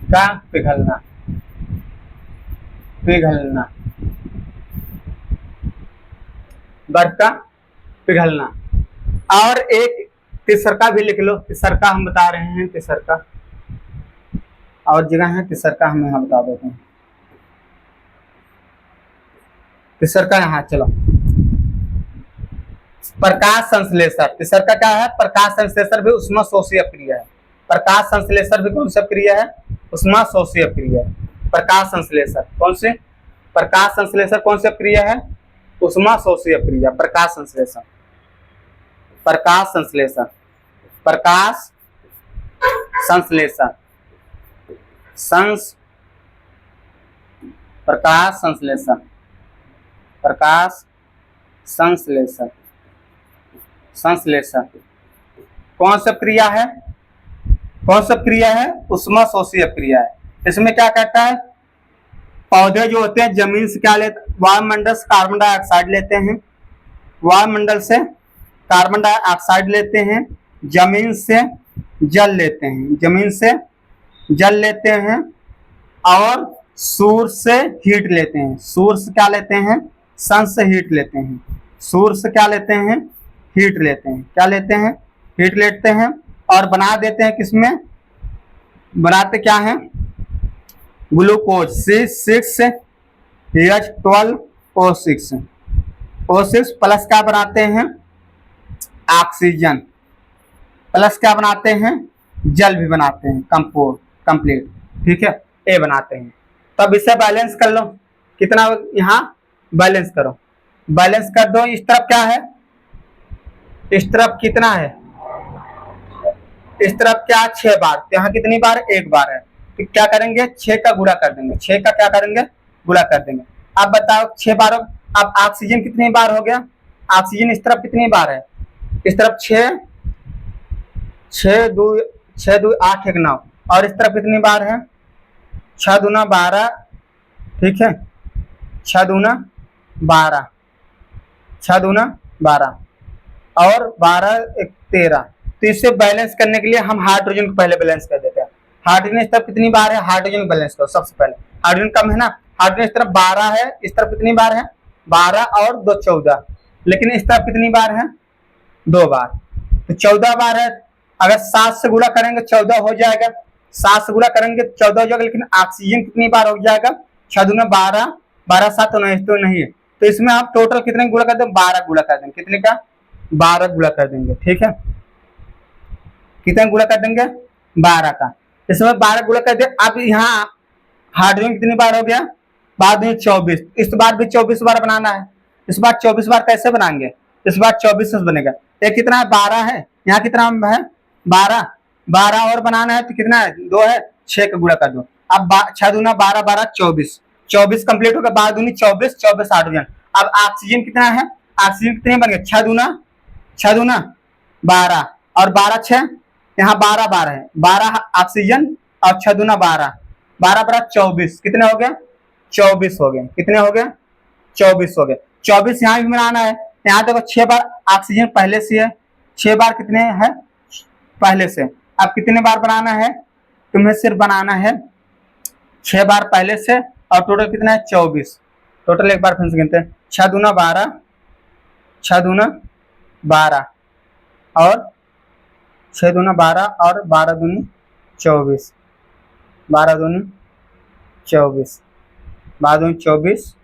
S1: का पिघलना, पिघलना, बर्फ का पिघलना। और एक तिसरका भी लिख लो, तिसरका हम बता रहे हैं, तिसरका और जगह है, तिसरका हम यहाँ बता देते हैं। तिसरका यहाँ चलो, प्रकाश संश्लेषण। तिसरका क्या है? प्रकाश संश्लेषण भी उष्मा शोषीय क्रिया है। प्रकाश संश्लेषण भी कौन सा क्रिया है? उष्मा शोषीय क्रिया है। प्रकाश संश्लेषण कौन से? प्रकाश संश्लेषण कौन सा क्रिया है? उष्मा शोषीय क्रिया। प्रकाश संश्लेषण, प्रकाश संश्लेषण, प्रकाश संश्लेषण, प्रकाश संश्लेषण, प्रकाश संश्लेषण, संश्लेषण कौन सा क्रिया है? कौन सा क्रिया है? उष्मा शोषीय क्रिया है। इसमें क्या कहता है? पौधे जो होते हैं जमीन से क्या लेते? वायुमंडल से कार्बन डाइऑक्साइड लेते हैं, वायुमंडल से कार्बन डाइऑक्साइड लेते हैं, जमीन से जल लेते हैं, जमीन से जल लेते हैं और सूर्य से हीट लेते हैं। सूर्य से क्या लेते हैं? सन से हीट लेते हैं। सूर्य से क्या लेते हैं? हीट लेते हैं। क्या लेते हैं? हीट लेते हैं और बना देते हैं किसमें? बनाते क्या है? ग्लूकोज C6H12O6, O6 प्लस क्या बनाते हैं? ऑक्सीजन प्लस क्या बनाते हैं? जल भी बनाते हैं, कंप्लीट, ठीक है, ए बनाते हैं। तब इसे बैलेंस कर लो, कितना यहाँ बैलेंस करो, बैलेंस कर दो। इस तरफ क्या है? इस तरफ कितना है? इस तरफ क्या? 6 बार। तो यहाँ कितनी बार? 1 बार है। तो क्या करेंगे? 6 का गुणा कर देंगे, 6 का क्या करेंगे? गुणा कर देंगे। अब बताओ 6 बार। अब ऑक्सीजन कितनी बार हो गया? ऑक्सीजन इस तरफ कितनी बार है? इस तरफ 6, 6 2 8 1 9, और इस तरफ कितनी बार है? 6 दूना 12, ठीक है, 6 दूना 12, 6 दूना 12 और 12 1 13। तो इसे बैलेंस करने के लिए हम हाइड्रोजन को पहले बैलेंस कर देते हैं। हाइड्रोजन इस तरफ कितनी बार है? हाइड्रोजन बैलेंस करो सबसे पहले। हाइड्रोजन कम है ना, हाइड्रोजन इस तरफ 12 है, इस तरफ कितनी बार है? 12 और 2 14, लेकिन इस तरफ कितनी बार है? 2 बार। तो 14 बार है। अगर 7 से गुणा करेंगे 14 हो जाएगा, 7 से गुणा करेंगे 14 हो जाएगा। लेकिन ऑक्सीजन कितनी बार हो जाएगा? 6 दूना 12, 12 7 तो नहीं है। तो इसमें आप टोटल कितने गुणा कर देंगे? 12 गुणा कर देंगे। कितने का? 12 गुणा कर देंगे, ठीक है। कितने गुणा कर देंगे? 12 का। इसमें 12 गुणा कर दे। अब यहाँ हाइड्रोजन कितनी बार हो गया? बाद में 24। इस बार भी 24 बार बनाना है। इस बार 24 बार कैसे बनाएंगे? इस बार 24 से बनेगा। ये कितना है? 12 है। यहाँ कितना है? 12, 12 और बनाना है तो कितना है? 2 है, 6 का गुणा कर दो। अब 6 दूना 12 12 24, 24 कंप्लीट होगा। 12 दूनी 24, 24 हाइड्रोजन। अब ऑक्सीजन कितना है? ऑक्सीजन कितने बन गए? 6 दूना 12 और 12 6, यहाँ 12 12 है, 12 ऑक्सीजन और 6 दूना 12, 12 12 24। कितने हो गए? 24 हो गए। कितने हो गए? 24 हो गए। 24 यहाँ भी बनाना है। यहाँ देखो 6 बार ऑक्सीजन पहले से है, 6 बार कितने है? पहले से। अब कितने बार बनाना है? तुम्हें सिर्फ बनाना है 6 बार पहले से, और टोटल कितना है? 24। टोटल एक बार फिर से गिनते हैं। 6 दूना 12, 6 दूना 12 और 6 दूना 12 और 12 दूनी 24, 12 दूनी 24, 12 दूनी 24,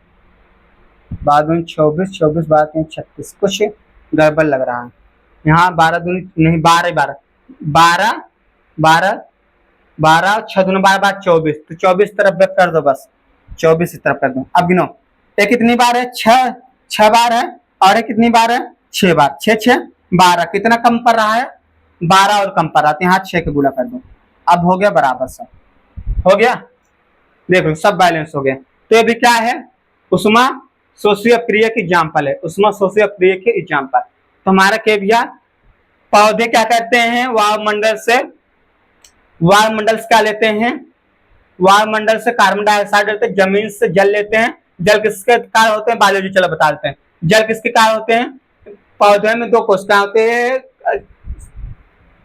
S1: 12 दूनी 24, 24 12 3 36। कुछ गड़बड़ लग रहा है यहाँ। 12 दूनी नहीं, 12 12 12 12 12 6 दूना 12 12 24। तो 24 तरफ कर दो, बस 24 इस तरफ कर दो। अब गिनो, ये कितनी बार है? 6 बार है, और ये कितनी बार है? 6 बार। 6 6 12, कितना कम पड़ रहा है? 12 और कम पड़ रहा है। यहाँ 6 का गुणा कर दो। अब हो गया बराबर, सब हो गया। देख लो सब बैलेंस हो गया। तो ये भी क्या है? उष्मा शोषी अप्रिय की एग्जाम्पल है, उष्मा शोषी अप्रिय की एग्जाम्पल। तो हमारा क्या भैया, पौधे क्या करते हैं, वायुमंडल से क्या लेते हैं, वायुमंडल से कार्बन डाइऑक्साइड लेते हैं, जमीन से जल लेते हैं। जल किसके कारण होते हैं, बायोलॉजी चलो बता देते हैं। जल किसके कारण होते हैं, पौधे में दो कोशिकाएं होते हैं,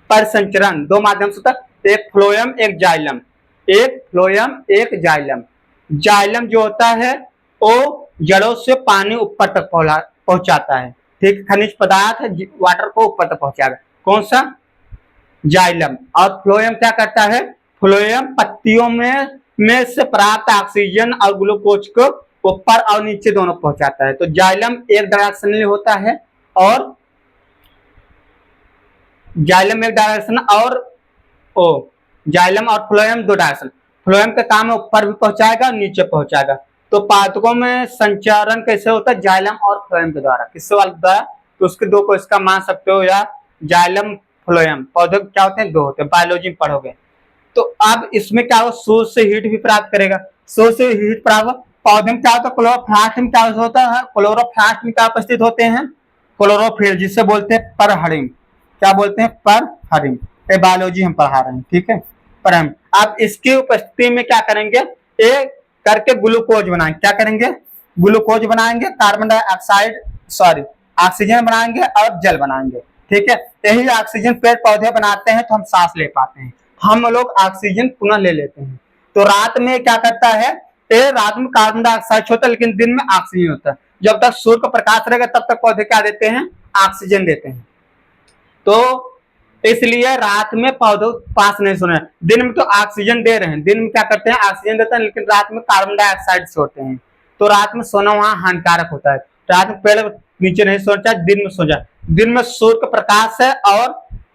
S1: परिसंचरण दो माध्यम से होता है, एक फ्लोएम एक जाइलम, एक फ्लोएम एक जाइलम। जाइलम जो होता है वो जड़ों से पानी ऊपर तक पहुंचाता है, ठीक, खनिज पदार्थ वाटर को ऊपर तक पहुंचाएगा, कौन सा, जाइलम। और फ्लोएम क्या करता है, फ्लोएम पत्तियों में से प्राप्त ऑक्सीजन और ग्लूकोज को ऊपर और नीचे दोनों पहुंचाता है। तो जाइलम एक डायरेक्शनली होता है और जाइलम एक डायरेक्शन और जाइलम और फ्लोएम दो डायरेक्शन। फ्लोएम का काम है ऊपर भी पहुंचाएगा और नीचे पहुंचाएगा। तो पादपों में संचरण कैसे होता है, जाइलम और फ्लोएम के द्वारा, किससे वाले द्वारा, तो उसके दो को इसका मान सकते हो, या जाइलम फ्लोएम। पौधे क्या होते हैं, दो होते हैं, बायोलॉजी में पढ़ोगे। तो अब इसमें क्या हो, सूर्य से हीट भी प्राप्त करेगा, सूर्य से हीट प्राप्त। पौधे में क्या होता है, क्लोरोप्लास्ट में क्या होता है, क्लोरोप्लास्ट में क्या उपस्थित होते हैं, क्लोरोफिल, जिसे बोलते हैं परहरिम। क्या बोलते हैं, परहरिम। ये बायोलॉजी हम पढ़ा रहे हैं, ठीक है, परहरिम। अब इसकी उपस्थिति में क्या करेंगे, एक करके ग्लूकोज बनाएंगे, क्या करेंगे, ग्लूकोज बनाएंगे, कार्बन डाइऑक्साइड ऑक्सीजन बनाएंगे और जल बनाएंगे, ठीक है। यही ऑक्सीजन पेड़ पौधे बनाते हैं तो हम सांस ले पाते हैं, हम लोग ऑक्सीजन पुनः ले लेते हैं। तो रात में क्या करता है, रात में कार्बन डाइऑक्साइड होता है लेकिन दिन में ऑक्सीजन होता है। जब तक सूर्य का प्रकाश रहेगा तब तक पौधे क्या देते हैं, ऑक्सीजन देते हैं। तो इसलिए रात में पौधों पास नहीं सोना है, दिन में तो ऑक्सीजन दे रहे हैं, दिन में क्या करते हैं, ऑक्सीजन देते हैं, लेकिन रात में कार्बन डाइऑक्साइड छोड़ते हैं। तो रात में सोना वहां हानिकारक होता है, रात में पेड़ नीचे नहीं सोना चाहिए, दिन में सो जाए। दिन में सूर्य का प्रकाश है और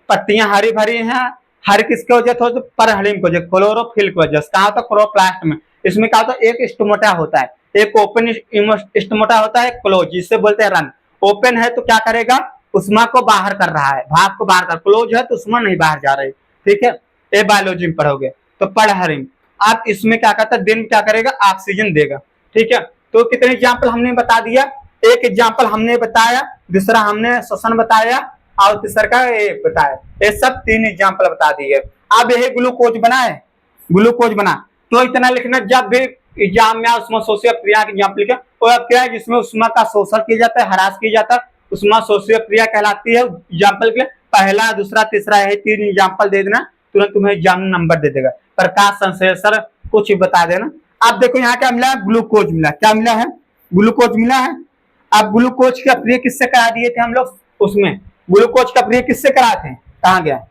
S1: पत्तियां हरी भरी हैं, हरी किसके वजह से, परहरिम की वजह, क्लोरोफिल की वजह से। कहा होता है, क्लोरोप्लास्ट में। इसमें क्या होता है, एक स्टोमेटा होता है, एक ओपन स्टोमेटा होता है, क्लोज, जिसे बोलते हैं रन। ओपन है तो क्या करेगा, उष्मा को बाहर कर रहा है, भाप को बाहर कर, क्लोज है तो उष्मा नहीं बाहर जा रही, ठीक है। ये बायोलॉजी में पढ़ोगे। तो परहरिम, आप इसमें क्या करता है, दिन में क्या करेगा, ऑक्सीजन देगा, ठीक है। तो कितने एग्जाम्पल हमने बता दिया, एक एग्जाम्पल हमने बताया, दूसरा हमने श्वसन बताया और तीसरा का एक बताया, ये सब तीन एग्जाम्पल बता दिए। अब यही ग्लूकोज बना है, ग्लूकोज बना, तो इतना लिखना, जब भी एग्जाम में उष्मा शोषी क्रिया के एग्जाम्पल लिखे, वो अब क्या है, जिसमें उष्मा का शोषण किया जाता है, ह्रास किया जाता है, उष्मा शोषी क्रिया कहलाती है। एग्जाम्पल के लिए पहला दूसरा तीसरा यही तीन एग्जाम्पल दे देना, तुरंत तुम्हें एग्जाम नंबर दे देगा। प्रकाश संश्लेषण कुछ भी बता देना। अब देखो यहाँ क्या मिला, ग्लूकोज मिला, क्या मिला है, ग्लूकोज मिला है। अब ग्लूकोज का प्रक्रिया किससे करा दिए थे हम लोग, उसमें ग्लूकोज का प्रक्रिया किससे कराए थे, कहाँ गया,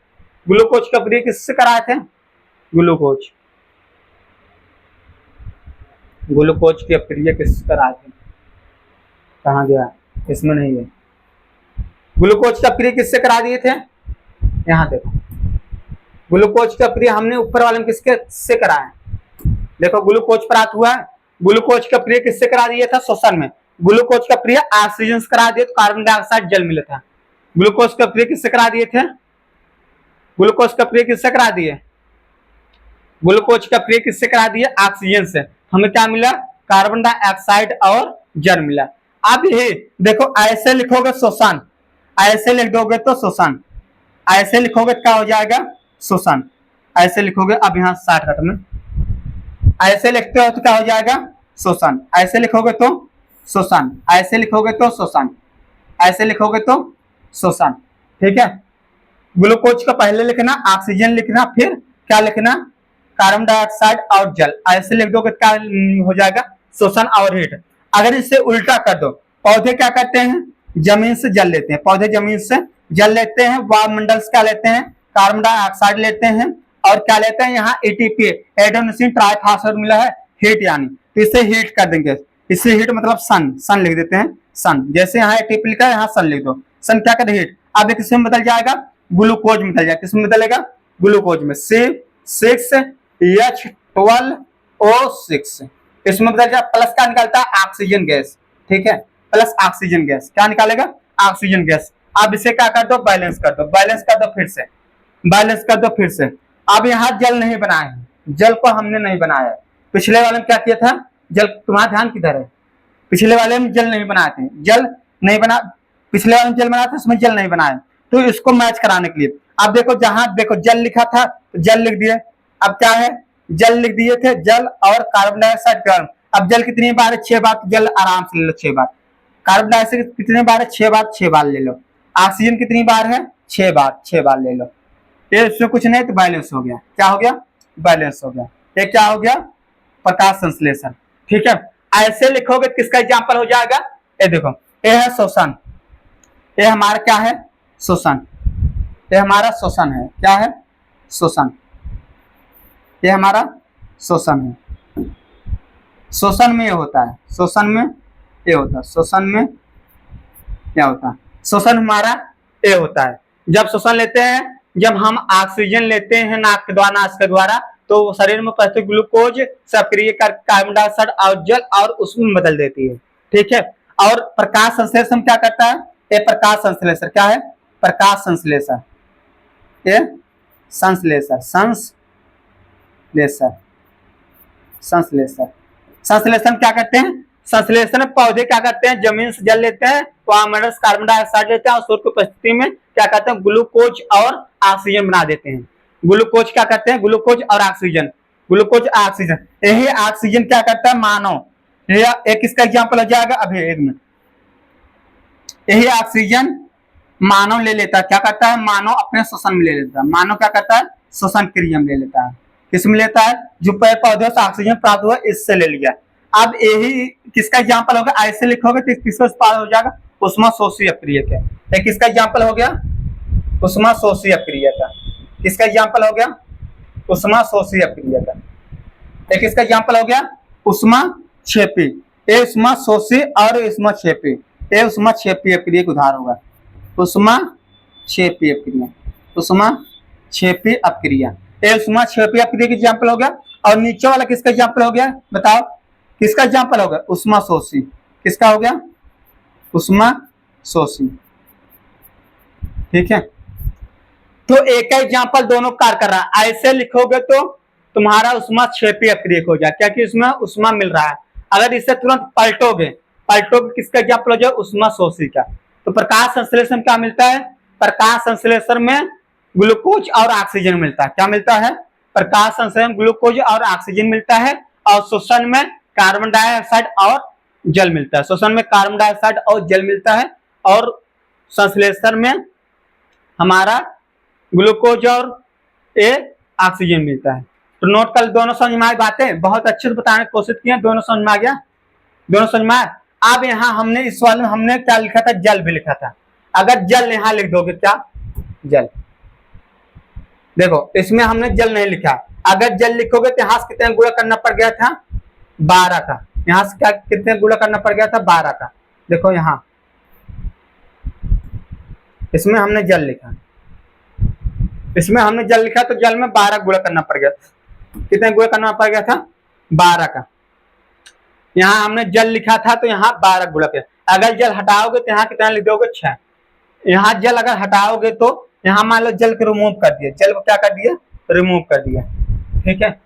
S1: ग्लूकोज का प्रक्रिया किससे कराए थे, ग्लूकोज की प्रक्रिया किससे कराए थे, कहाँ गया, इसमें नहीं है। ग्लूकोज का प्रक्रिया किससे करा दिए थे, यहाँ देखो, ग्लूकोज का प्रक्रिया हमने ऊपर वाले में किसके से कराया, देखो ग्लूकोज प्राप्त हुआ है। ग्लूकोज का प्रक्रिया किससे करा दिया था, श्वसन में। ग्लूकोज का प्रक्रिया ऑक्सीजन से करा दिए तो कार्बन डाइऑक्साइड जल मिला था। ग्लूकोज का प्रक्रिया किससे करा दिए थे, ग्लूकोज का प्रक्रिया किससे करा दिए, ग्लूकोज का प्रक्रिया किससे करा दिए, ऑक्सीजन से। हमें क्या मिला, कार्बन डाइऑक्साइड और जल मिला। अब ये देखो, ऐसे लिखोगे श्वसन, ऐसे लिख दोगे तो श्वसन, ऐसे लिखोगे क्या हो जाएगा, श्वसन, ऐसे लिखोगे। अब यहाँ शॉर्टकट में ऐसे लिखते हो तो क्या हो जाएगा, श्वसन, ऐसे लिखोगे तो श्वसन, ऐसे लिखोगे तो श्वसन, ऐसे लिखोगे तो श्वसन, ठीक है। ग्लूकोज का पहले लिखना, ऑक्सीजन लिखना, फिर क्या लिखना, कार्बन डाइऑक्साइड और जल, ऐसे लिख दोगे क्या हो जाएगा, श्वसन और हीट। अगर इसे उल्टा कर दो, पौधे क्या करते हैं, जमीन से जल लेते हैं, पौधे जमीन से जल लेते हैं, वायुमंडल से क्या लेते हैं, कार्बन डाइऑक्साइड लेते हैं और क्या लेते हैं, यहाँ एटीपी एडेनोसिन ट्राइफॉस्फेट मिला है, हीट यानी, तो इसे हीट कर देंगे। इसे हीट मतलब सन, सन लिख देते हैं, सन, जैसे यहाँ एटीपी लिखा है यहाँ सन लिख दो, सन क्या करे, हीट। अब किसमें बदल जाएगा, ग्लूकोज में बदल जाएगा, किसमें बदलेगा, ग्लूकोज में, C6H12O6, इसमें बदल जाए, प्लस क्या निकलता है, ऑक्सीजन गैस, ठीक है, प्लस ऑक्सीजन गैस, क्या निकालेगा, ऑक्सीजन गैस। अब इसे क्या कर दो, बैलेंस कर दो, बैलेंस कर दो, फिर से बैलेंस कर दो, फिर से। अब यहाँ जल नहीं बनाए हैं, जल को हमने नहीं बनाया है, पिछले वाले में क्या किया था, जल, तुम्हारा ध्यान किधर है, पिछले वाले में जल नहीं बनाए थे, जल नहीं बना, पिछले वाले में जल बनाया था, उसमें जल नहीं बनाए। तो इसको मैच कराने के लिए अब देखो, जहां देखो जल लिखा था तो जल लिख दिए। अब क्या है, जल लिख दिए थे, जल और कार्बन डाइऑक्साइड गर्म। अब जल कितनी बार है, 6 बार, तो जल आराम से ले लो 6 बार। कार्बन डाइऑक्साइड कितने बार है, 6 बार, 6 बार ले लो। ऑक्सीजन कितनी बार है, 6 बार, 6 बार ले लो। ये इसमें कुछ नहीं तो बैलेंस हो गया। क्या हो गया, बैलेंस हो गया। ये क्या हो गया, प्रकाश संश्लेषण। ठीक है, ऐसे लिखोगे किसका एग्जाम्पल हो जाएगा, ये देखो, ये है शोषण, ये हमारा क्या है, शोषण, ये हमारा शोषण है। क्या है, शोषण, ये हमारा शोषण है। शोषण में ये होता है, शोषण में ये होता है, शोषण में क्या होता है, शोषण हमारा ये होता है। जब शोषण लेते हैं, जब हम ऑक्सीजन लेते हैं नाक के द्वारा, नाक के द्वारा, तो शरीर में उपस्थित ग्लूकोज सक्रिय कर कार्बन डाइऑक्साइड और जल और उसमें बदल देती है। ठीक है, और प्रकाश संश्लेषण क्या करता है, ये प्रकाश संश्लेषण क्या है, प्रकाश संश्लेषण, ये संश्लेषण, संश्लेषण, संश्लेषण, संश्लेषण क्या करते हैं, संश्लेषण पौधे क्या करते हैं, जमीन से जल लेते हैं, वायुमंडल से कार्बन डाइऑक्साइड लेते हैं और सूर्य की उपस्थिति में क्या करते हैं, ग्लूकोज और ऑक्सीजन बना देते हैं। ग्लूकोज क्या करते हैं, ग्लूकोज और ऑक्सीजन, ग्लूकोज ऑक्सीजन। यही ऑक्सीजन क्या करता है, मानव, एक इसका एग्जाम्पल हो जाएगा अभी, एक मिनट। यही ऑक्सीजन मानव ले लेता है, क्या करता है, मानव अपने श्वसन में ले लेता है। मानव क्या करता है, श्वसन क्रिया में ले लेता है। किसमें लेता है, जो पेड़ पौधे से ऑक्सीजन प्राप्त हुआ इससे ले लिया। अब यही किसका एग्जाम्पल होगा, ऐसे लिखोगे तो किसका हो जाएगा, उष्माशोषी अपक्रिया का। ये किसका एग्जाम्पल हो गया, उष्माशोषी अपक्रिया का। किसका एग्जाम्पल हो गया, उष्माशोषी अपक्रिया का। ये किसका एग्जाम्पल हो गया, उष्माक्षेपी। ये उष्माशोषी और उष्माक्षेपी, ये उष्माक्षेपी अपक्रिया का उदाहरण होगा। उष्माक्षेपी अपक्रिया, उष्माक्षेपी अपक्रिया, ये उष्माक्षेपी अपक्रिया का एग्जाम्पल हो गया। और नीचे वाला किसका एग्जाम्पल हो गया, बताओ किसका एग्जाम्पल होगा, उष्माशोषी। किसका हो गया, उष्माशोषी। ठीक है, तो एक एग्जाम्पल दोनों कार्य कर रहा है। ऐसे लिखोगे तो तुम्हारा उष्माक्षेपी अपक्रिया हो जाए, क्योंकि उसमें उष्मा मिल रहा है। अगर इसे तुरंत पलटोगे, किसका एग्जाम्पल हो जाए, उष्माशोषी का। तो प्रकाश संश्लेषण क्या मिलता है, प्रकाश संश्लेषण में ग्लूकोज और ऑक्सीजन मिलता है। क्या मिलता है, प्रकाश संश्लेषण ग्लूकोज और ऑक्सीजन मिलता है, और शोषण में कार्बन डाइऑक्साइड और जल मिलता है। शोषण में कार्बन डाइऑक्साइड और जल मिलता है, और संश्लेषण में हमारा ग्लूकोज और ए ऑक्सीजन मिलता है। तो नोट कर, दोनों समझ में आई बातें, बहुत अच्छे से बताने की कोशिश की है, दोनों समझ में आ गया, दोनों समझ में आया। अब यहाँ हमने इस वाले में हमने क्या लिखा था, जल भी लिखा था। अगर जल यहाँ लिख दोगे, क्या जल, देखो इसमें हमने जल नहीं लिखा। अगर जल लिखोगे तो यहाँ से कितने गुणा करना पड़ गया था, 12 का। यहाँ से क्या कितने गुणा करना पड़ गया था, 12 का। देखो यहाँ इसमें हमने जल लिखा, इसमें हमने जल लिखा, तो जल में 12 गुणा करना पड़ गया। कितने गुणा करना पड़ गया था, 12 का। यहाँ हमने जल लिखा था तो यहाँ 12 गुणा किया। अगर जल हटाओगे तो यहाँ कितना लिख दोगे, 6। यहाँ जल अगर हटाओगे तो यहाँ मान लो जल को रिमूव कर दिया, जल को क्या कर दिया, रिमूव कर दिया। ठीक है,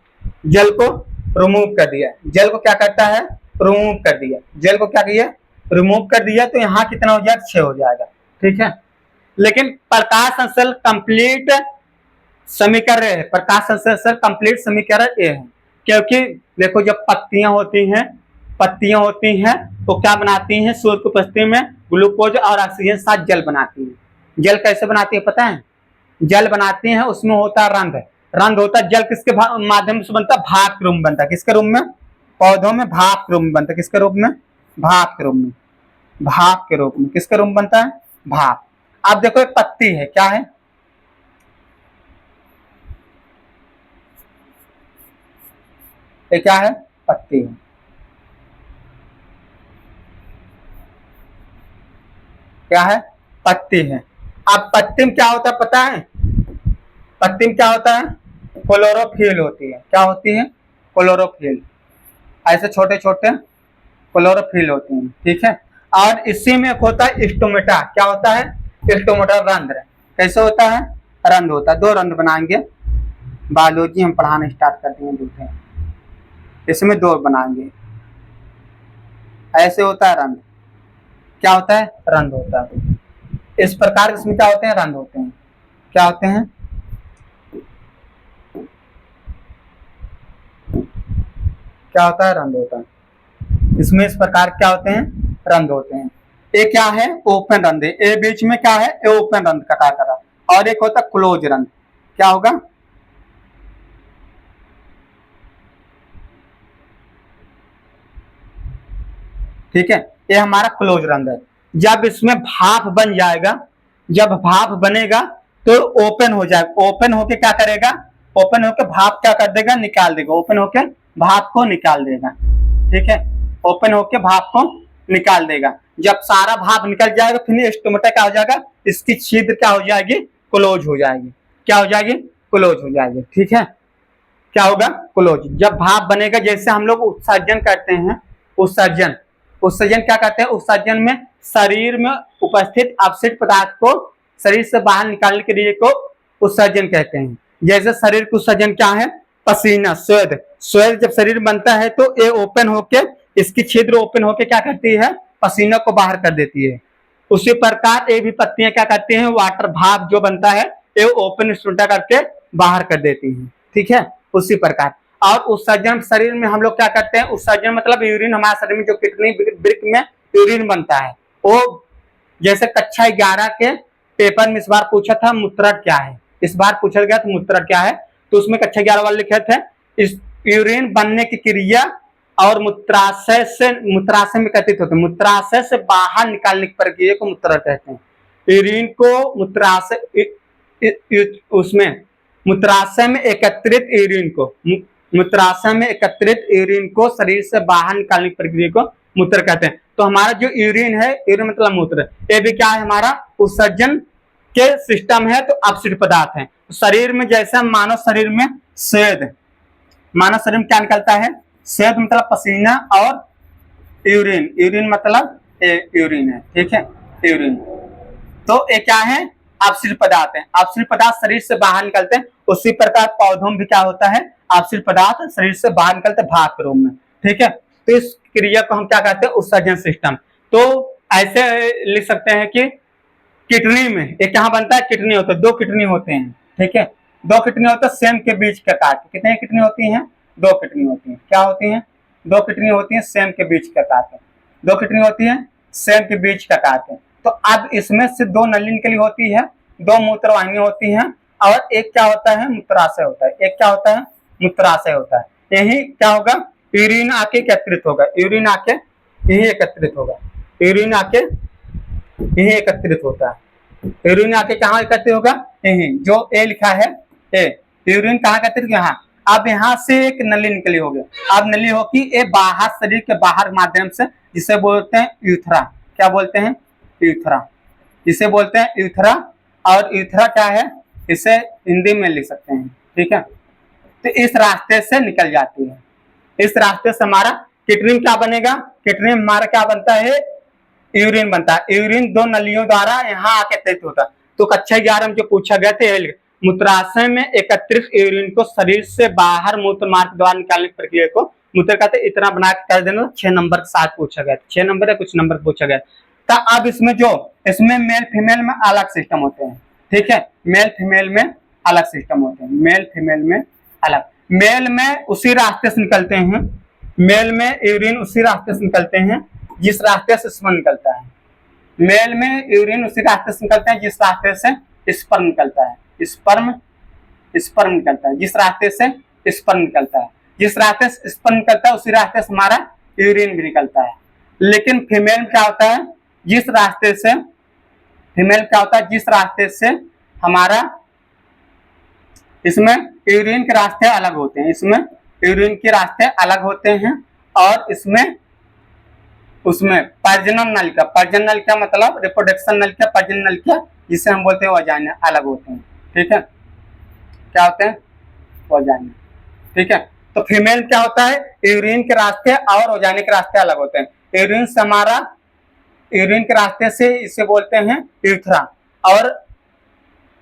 S1: जल को रिमूव कर दिया, जल को क्या करता है, रिमूव कर दिया, जल को क्या किया, रिमूव कर दिया। तो यहाँ कितना हो जाएगा, 6 हो जाएगा। ठीक है, लेकिन प्रकाश संश्लेषण कंप्लीट समीकरण है, प्रकाश संश्लेषण कंप्लीट समीकरण ये है। क्योंकि देखो जब पत्तियां होती हैं तो क्या बनाती हैं, सूर्य की उपस्थिति में ग्लूकोज और ऑक्सीजन साथ जल बनाती है। जल कैसे बनाती है पता है, जल बनाती है, उसमें होता है रंध्र, रंध्र होता है। जल किसके माध्यम से बनता है, भाप के रूप में बनता है। किसके रूप में, पौधों में भाप के रूप में बनता है। किसके रूप में, भाप के रूप में, भाप के रूप में, किसके रूप में बनता है, भाप। आप देखो एक पत्ती है, क्या है, ये क्या है, पत्ती है। क्या है, पत्ती है। अब पत्ती में क्या होता है पता है, पत्ती में क्या होता है, क्लोरोफिल होती है। क्या होती है, क्लोरोफिल। ऐसे छोटे छोटे क्लोरोफिल होते हैं। ठीक है, और इसी में एक होता है स्टोमेटा। क्या होता है, स्टोमेटा रंध्र। कैसे होता है, रंध्र होता है। 2 रंध्र बनाएंगे, बायोलॉजी हम पढ़ाना स्टार्ट कर देंगे, देखते हैं। इसमें 2 बनाएंगे, ऐसे होता है रंध्र। क्या होता है? रंध्र होता है। इस प्रकार इसमें क्या होते हैं? रंध्र होते हैं। क्या होते हैं? क्या होता है? रंध्र होता है। इसमें इस प्रकार क्या होते हैं? रंध्र होते हैं। ये क्या है? ओपन रंध्र। ये बीच में क्या है? ये ओपन रंध्र का कार्य कर रहा है। और एक होता है क्लोज रंध्र। क्या होगा? ठीक है, ये हमारा क्लोज रंध्र है। जब इसमें भाप बन जाएगा, जब भाप बनेगा तो ओपन हो जाएगा। ओपन होके क्या करेगा? ओपन होके भाप क्या कर देगा? निकाल देगा। ओपन होके भाप को निकाल देगा। ठीक है, ओपन होके भाप को निकाल देगा। जब सारा भाप निकल जाएगा फिर स्टोमेटा क्या हो जाएगा? इसकी छिद्र क्या हो जाएगी? क्लोज हो जाएगी। क्या हो जाएगी? क्लोज हो जाएगी। ठीक है, क्या होगा? क्लोज। जब भाप बनेगा, जैसे हम लोग उत्सर्जन करते हैं, उत्सर्जन, उत्सर्जन क्या करते हैं? उत्सर्जन में शरीर में उपस्थित अपशिष्ट पदार्थ को शरीर से बाहर निकालने के लिए को उत्सर्जन कहते हैं। जैसे शरीर का उत्सर्जन क्या है? पसीना, स्वेद। स्वेद जब शरीर बनता है तो ये ओपन होके, इसकी छिद्र ओपन होके क्या करती है? पसीना को बाहर कर देती है। उसी प्रकार ये भी पत्तियां क्या करती हैं? वाटर भाप जो बनता है ये ओपन स्टोमेटा करके बाहर कर देती हैं। ठीक है, उसी प्रकार। और उत्सर्जन शरीर में हम लोग क्या करते हैं? उत्सर्जन मतलब यूरिन, हमारे शरीर में जो किडनी वृक्क में यूरिन बनता है वो, जैसे कक्षा 11 के पेपर में इस बार पूछा था मूत्रट क्या है, इस बार पूछा गया था मूत्रट क्या है, तो उसमें कक्षा 11 वाले लिखे थे इस यूरिन बनने की क्रिया और मूत्राशय में कथित होते हैं। मूत्राशय से बाहर निकालने की प्रक्रिया को मूत्रट कहते हैं। यूरिन को मूत्राशय, उसमें मूत्राशय में एकत्रित यूरिन को, मूत्राशय में एकत्रित यूरिन को शरीर से बाहर निकालने की प्रक्रिया को मूत्र कहते हैं। तो हमारा जो यूरिन है, यूरिन मतलब मूत्र, ये भी क्या है? हमारा उत्सर्जन के सिस्टम है। तो अपशिष्ट पदार्थ है शरीर में। जैसे मानव शरीर में स्वेद, मानव शरीर में क्या निकलता है? स्वेद मतलब पसीना, और यूरिन, यूरिन मतलब यूरिन है। ठीक है, यूरिन। तो ये क्या है? अपशिष्ट पदार्थ है। अपशिष्ट पदार्थ शरीर से बाहर निकलते हैं। उसी प्रकार पौधों में भी क्या होता है? अपशिष्ट पदार्थ शरीर से बाहर निकलते हैं भाप के रूप में। ठीक है, तो इस क्रिया को हम क्या कहते हैं? उत्सर्जन सिस्टम। तो ऐसे लिख सकते हैं कि किडनी में एक कहाँ बनता है? किडनी होता है। दो किडनी होते हैं। ठीक है, दो किडनी होता है सेम के बीच का काट। कितने किडनी होती हैं? दो किडनी होती हैं। क्या होती हैं? दो किडनी होती हैं सेम के बीच का काट। दो किडनी होती है सेम के बीच का काट। तो अब इसमें से दो नली निकली होती है, दो मूत्रवाहिनी होती हैं, और एक क्या होता है? मूत्राशय होता है। एक क्या होता है? मूत्राशय होता है। यही क्या होगा? यूरिन आके एकत्रित होगा। यूरिन आके यही एकत्रित होगा। यूरिन आके यही एकत्रित होता है। यूरिन आके कहाँ एकत्रित होगा? यही जो ए लिखा है, ए। यूरिन कहाँ एकत्रित? यहाँ। अब यहाँ से एक नली निकली होगी। अब नली होगी ये बाहर, शरीर के बाहर माध्यम से, जिसे बोलते हैं यूथरा। क्या बोलते हैं? यूथरा। इसे बोलते हैं यूथरा। और यूथरा क्या है? इसे हिंदी में लिख सकते हैं। ठीक है, तो इस रास्ते से निकल जाती है। इस रास्ते से हमारा किडनी क्या बनेगा? किडनी में हमारा क्या बनता है? यूरिन बनता है। यूरिन दो नलियों द्वारा यहाँ आके एकत्रित होता है। तो कक्षा 11 में जो पूछा गया था, मूत्राशय में एकत्रित यूरिन को शरीर से बाहर मूत्र मार्ग द्वारा निकालने की प्रक्रिया को मूत्र कहते हैं। इतना बना के कर देना। 6 नंबर के साथ पूछा गया, 6 नंबर या कुछ नंबर पूछा गया था। अब इसमें इसमें मेल फीमेल में अलग सिस्टम होते हैं। ठीक है, मेल फीमेल में अलग सिस्टम होते हैं। मेल फीमेल में अलग। मेल में उसी रास्ते से निकलते हैं। मेल में यूरिन उसी रास्ते से निकलते हैं जिस रास्ते से स्पर्म निकलता है। मेल में यूरिन उसी रास्ते से निकलते हैं जिस रास्ते से स्पर्म निकलता है। स्पर्म निकलता है जिस रास्ते से स्पर्म निकलता है। जिस रास्ते से स्पर्म निकलता है उसी रास्ते से हमारा यूरिन भी निकलता है। लेकिन फीमेल में क्या होता है? जिस रास्ते से फीमेल क्या होता है? जिस रास्ते से हमारा, इसमें यूरिन के रास्ते अलग होते हैं। इसमें यूरिन के रास्ते अलग होते हैं। और इसमें उसमें प्रजनन नलिका, प्रजनन नलिका मतलब रिप्रोडक्शन नलिका, प्रजनन नलिका जिसे हम बोलते हैं वजाइना, अलग होते हैं। ठीक है, क्या होते हैं? वजाइना। ठीक है, तो फीमेल क्या होता है? यूरिन के रास्ते और वजाइना के रास्ते अलग होते हैं। यूरिन से हमारा, यूरिन के रास्ते से इसे बोलते हैं यूथरा, और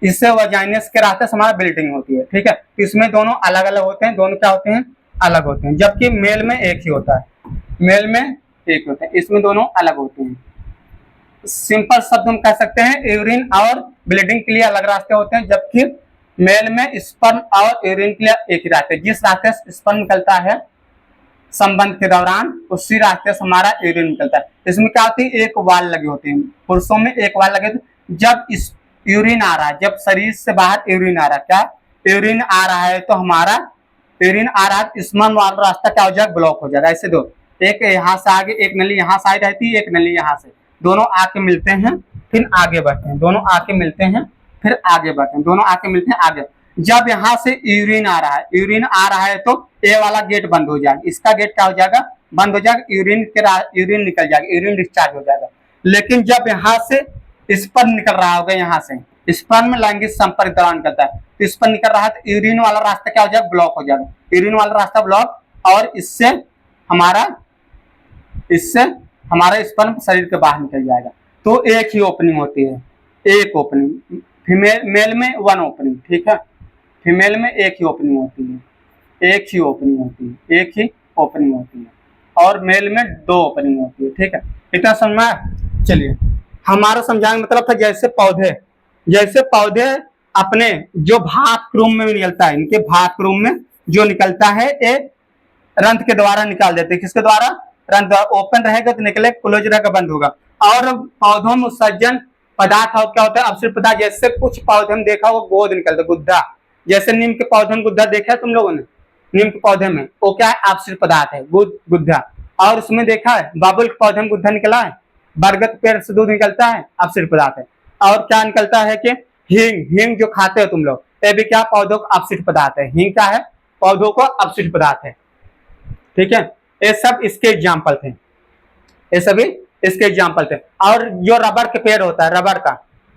S1: इससे वजाइनस के रास्ते से हमारा ब्लीडिंग होती है। ठीक है, तो इसमें दोनों अलग अलग होते हैं। दोनों क्या होते हैं? अलग होते हैं। जबकि मेल में एक ही होता है। मेल में एक होते हैं, इसमें दोनों अलग होते हैं। सिंपल शब्द हम कह सकते हैं यूरिन और ब्लीडिंग के लिए अलग रास्ते होते हैं, जबकि मेल में स्पर्म और यूरिन के लिए एक ही रास्ते। जिस रास्ते से स्पर्म निकलता है संबंध के दौरान, उसी रास्ते से हमारा यूरिन निकलता है। इसमें क्या होती है, एक वाल लगे होते हैं, पुरुषों में एक वाल लगे। जब इस यूरिन आ रहा है, जब शरीर से बाहर यूरिन आ रहा है, क्या यूरिन आ रहा है, तो हमारा यूरिन आ रहा है, स्पर्म वाला रास्ता क्या हो जाएगा, ब्लॉक हो जाएगा। ऐसे दो, एक यहाँ से आगे, एक नली यहाँ से रहती है, एक नली यहाँ से, दोनों आके मिलते हैं फिर आगे बढ़ते हैं, दोनों आके मिलते हैं फिर आगे बढ़ते हैं, दोनों आके मिलते हैं आगे। जब यहाँ से यूरिन आ रहा है, यूरिन आ रहा है तो ए वाला गेट बंद हो जाएगा, इसका गेट क्या हो जाएगा, बंद हो जाएगा, यूरिन निकल जाएगा, यूरिन डिस्चार्ज हो जाएगा। लेकिन जब यहाँ से स्पर्म निकल रहा होगा, यहाँ से स्पर्म लैंगिक संपर्क दौरान निकलता है, तो स्पर्म निकल रहा है तो यूरिन वाला रास्ता क्या हो जाएगा, ब्लॉक हो जाएगा, यूरिन वाला रास्ता ब्लॉक, और इससे हमारा स्पर्म शरीर के बाहर निकल जाएगा। तो एक ही ओपनिंग होती है, एक ओपनिंग। मेल में 1 ओपनिंग, ठीक है, फीमेल में एक ही ओपनिंग होती है, एक ही ओपनिंग होती है, एक ही ओपनिंग होती है, और मेल में 2 ओपनिंग होती है, ठीक है। इतना समझ में। चलिए, हमारा समझाने मतलब था जैसे पौधे अपने जो भागक्रूम में निकलता है, इनके भागक्रूम में जो निकलता है, एक रंध्र के द्वारा निकाल देते हैं। किसके द्वारा, रंध्र। ओपन रहेगा तो निकले, क्लोज रहेगा बंद होगा। और पौधों में उत्सर्जन पदार्थ क्या होता है, अपशिष्ट पदार्थ। जैसे कुछ पौधे में देखा वो गोद निकलता है, गुद्दा, जैसे नीम के पौधे में गुद्दा देखा है तुम लोगों ने, नीम के पौधे में वो क्या है, अपशिष्ट पदार्थ है, गुद्दा। और उसमें देखा है बाबुल के पौधे में गुद्दा निकला है, बरगद पेड़ से दूध निकलता है, अपशिष्ट पदार्थ है। और क्या निकलता है कि हींग जो खाते हो तुम लोग, ये भी क्या, पौधों का अपशिष्ट पदार्थ है। हींग क्या है, पौधों का अपशिष्ट पदार्थ है, ठीक है। ये सब इसके एग्जाम्पल थे, ये सभी इसके एग्जाम्पल थे। और जो रबर के पेड़ होता है, रबर का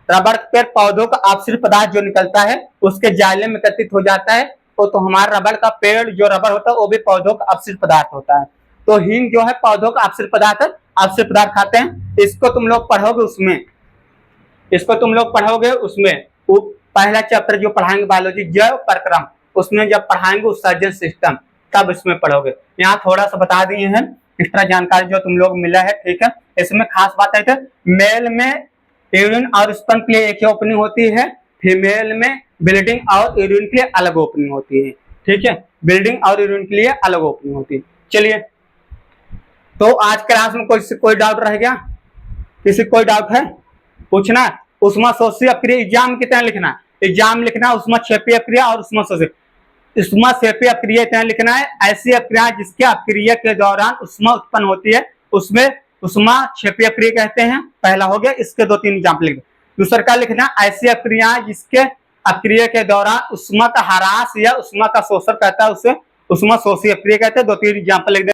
S1: पेड़, पौधों का अपशिष्ट पदार्थ जो निकलता है उसके जाले में एकत्रित हो जाता है, तो हमारा रबर का पेड़ जो रबर होता है वो भी पौधों का अपशिष्ट पदार्थ होता है। तो हींग जो है पौधों का अपशिष्ट पदार्थ है, अपशिष्ट पदार्थ खाते हैं। इसको तुम लोग पढ़ोगे उसमें पहला चैप्टर जो पढ़ाएंगे बायोलॉजी जैव प्रक्रम, उसमें जब पढ़ाएंगे उत्सर्जन सिस्टम, तब इसमें पढ़ोगे। यहाँ थोड़ा सा बता दिए हैं एक्स्ट्रा जानकारी जो तुम लोग मिला है, ठीक है। इसमें खास बात है, मेल में यूरिन और स्पर्म के लिए एक ही ओपनिंग होती है, फीमेल में ब्लीडिंग और यूरिन के लिए अलग ओपनिंग होती है, ठीक है। ब्लीडिंग और यूरिन के लिए अलग ओपनिंग होती है। चलिए, तो आज क्लास में कोई डाउट रह गया, किसी कोई डाउट है पूछना। उष्माशोषी अपक्रिया एग्जाम कितना लिखना है, एग्जाम लिखना है उष्माक्षेपीय अपक्रिया और उष्माशोषी। उष्माक्षेपीय अपक्रिया इतना लिखना है, ऐसी अपक्रिया जिसके अपक्रिया के दौरान उष्मा उत्पन्न होती है, उसमें उष्माक्षेपीय अपक्रिया कहते हैं। पहला हो गया, इसके 2-3 एग्जाम्पल लिख। दूसरा क्या लिखना, ऐसी अपक्रिया जिसके अपक्रिया के दौरान उष्मा का ह्रास या उष्मा का शोषण कहता है, उसे उष्माशोषी अपक्रिया कहते हैं। 2-3 एग्जाम्पल लिख।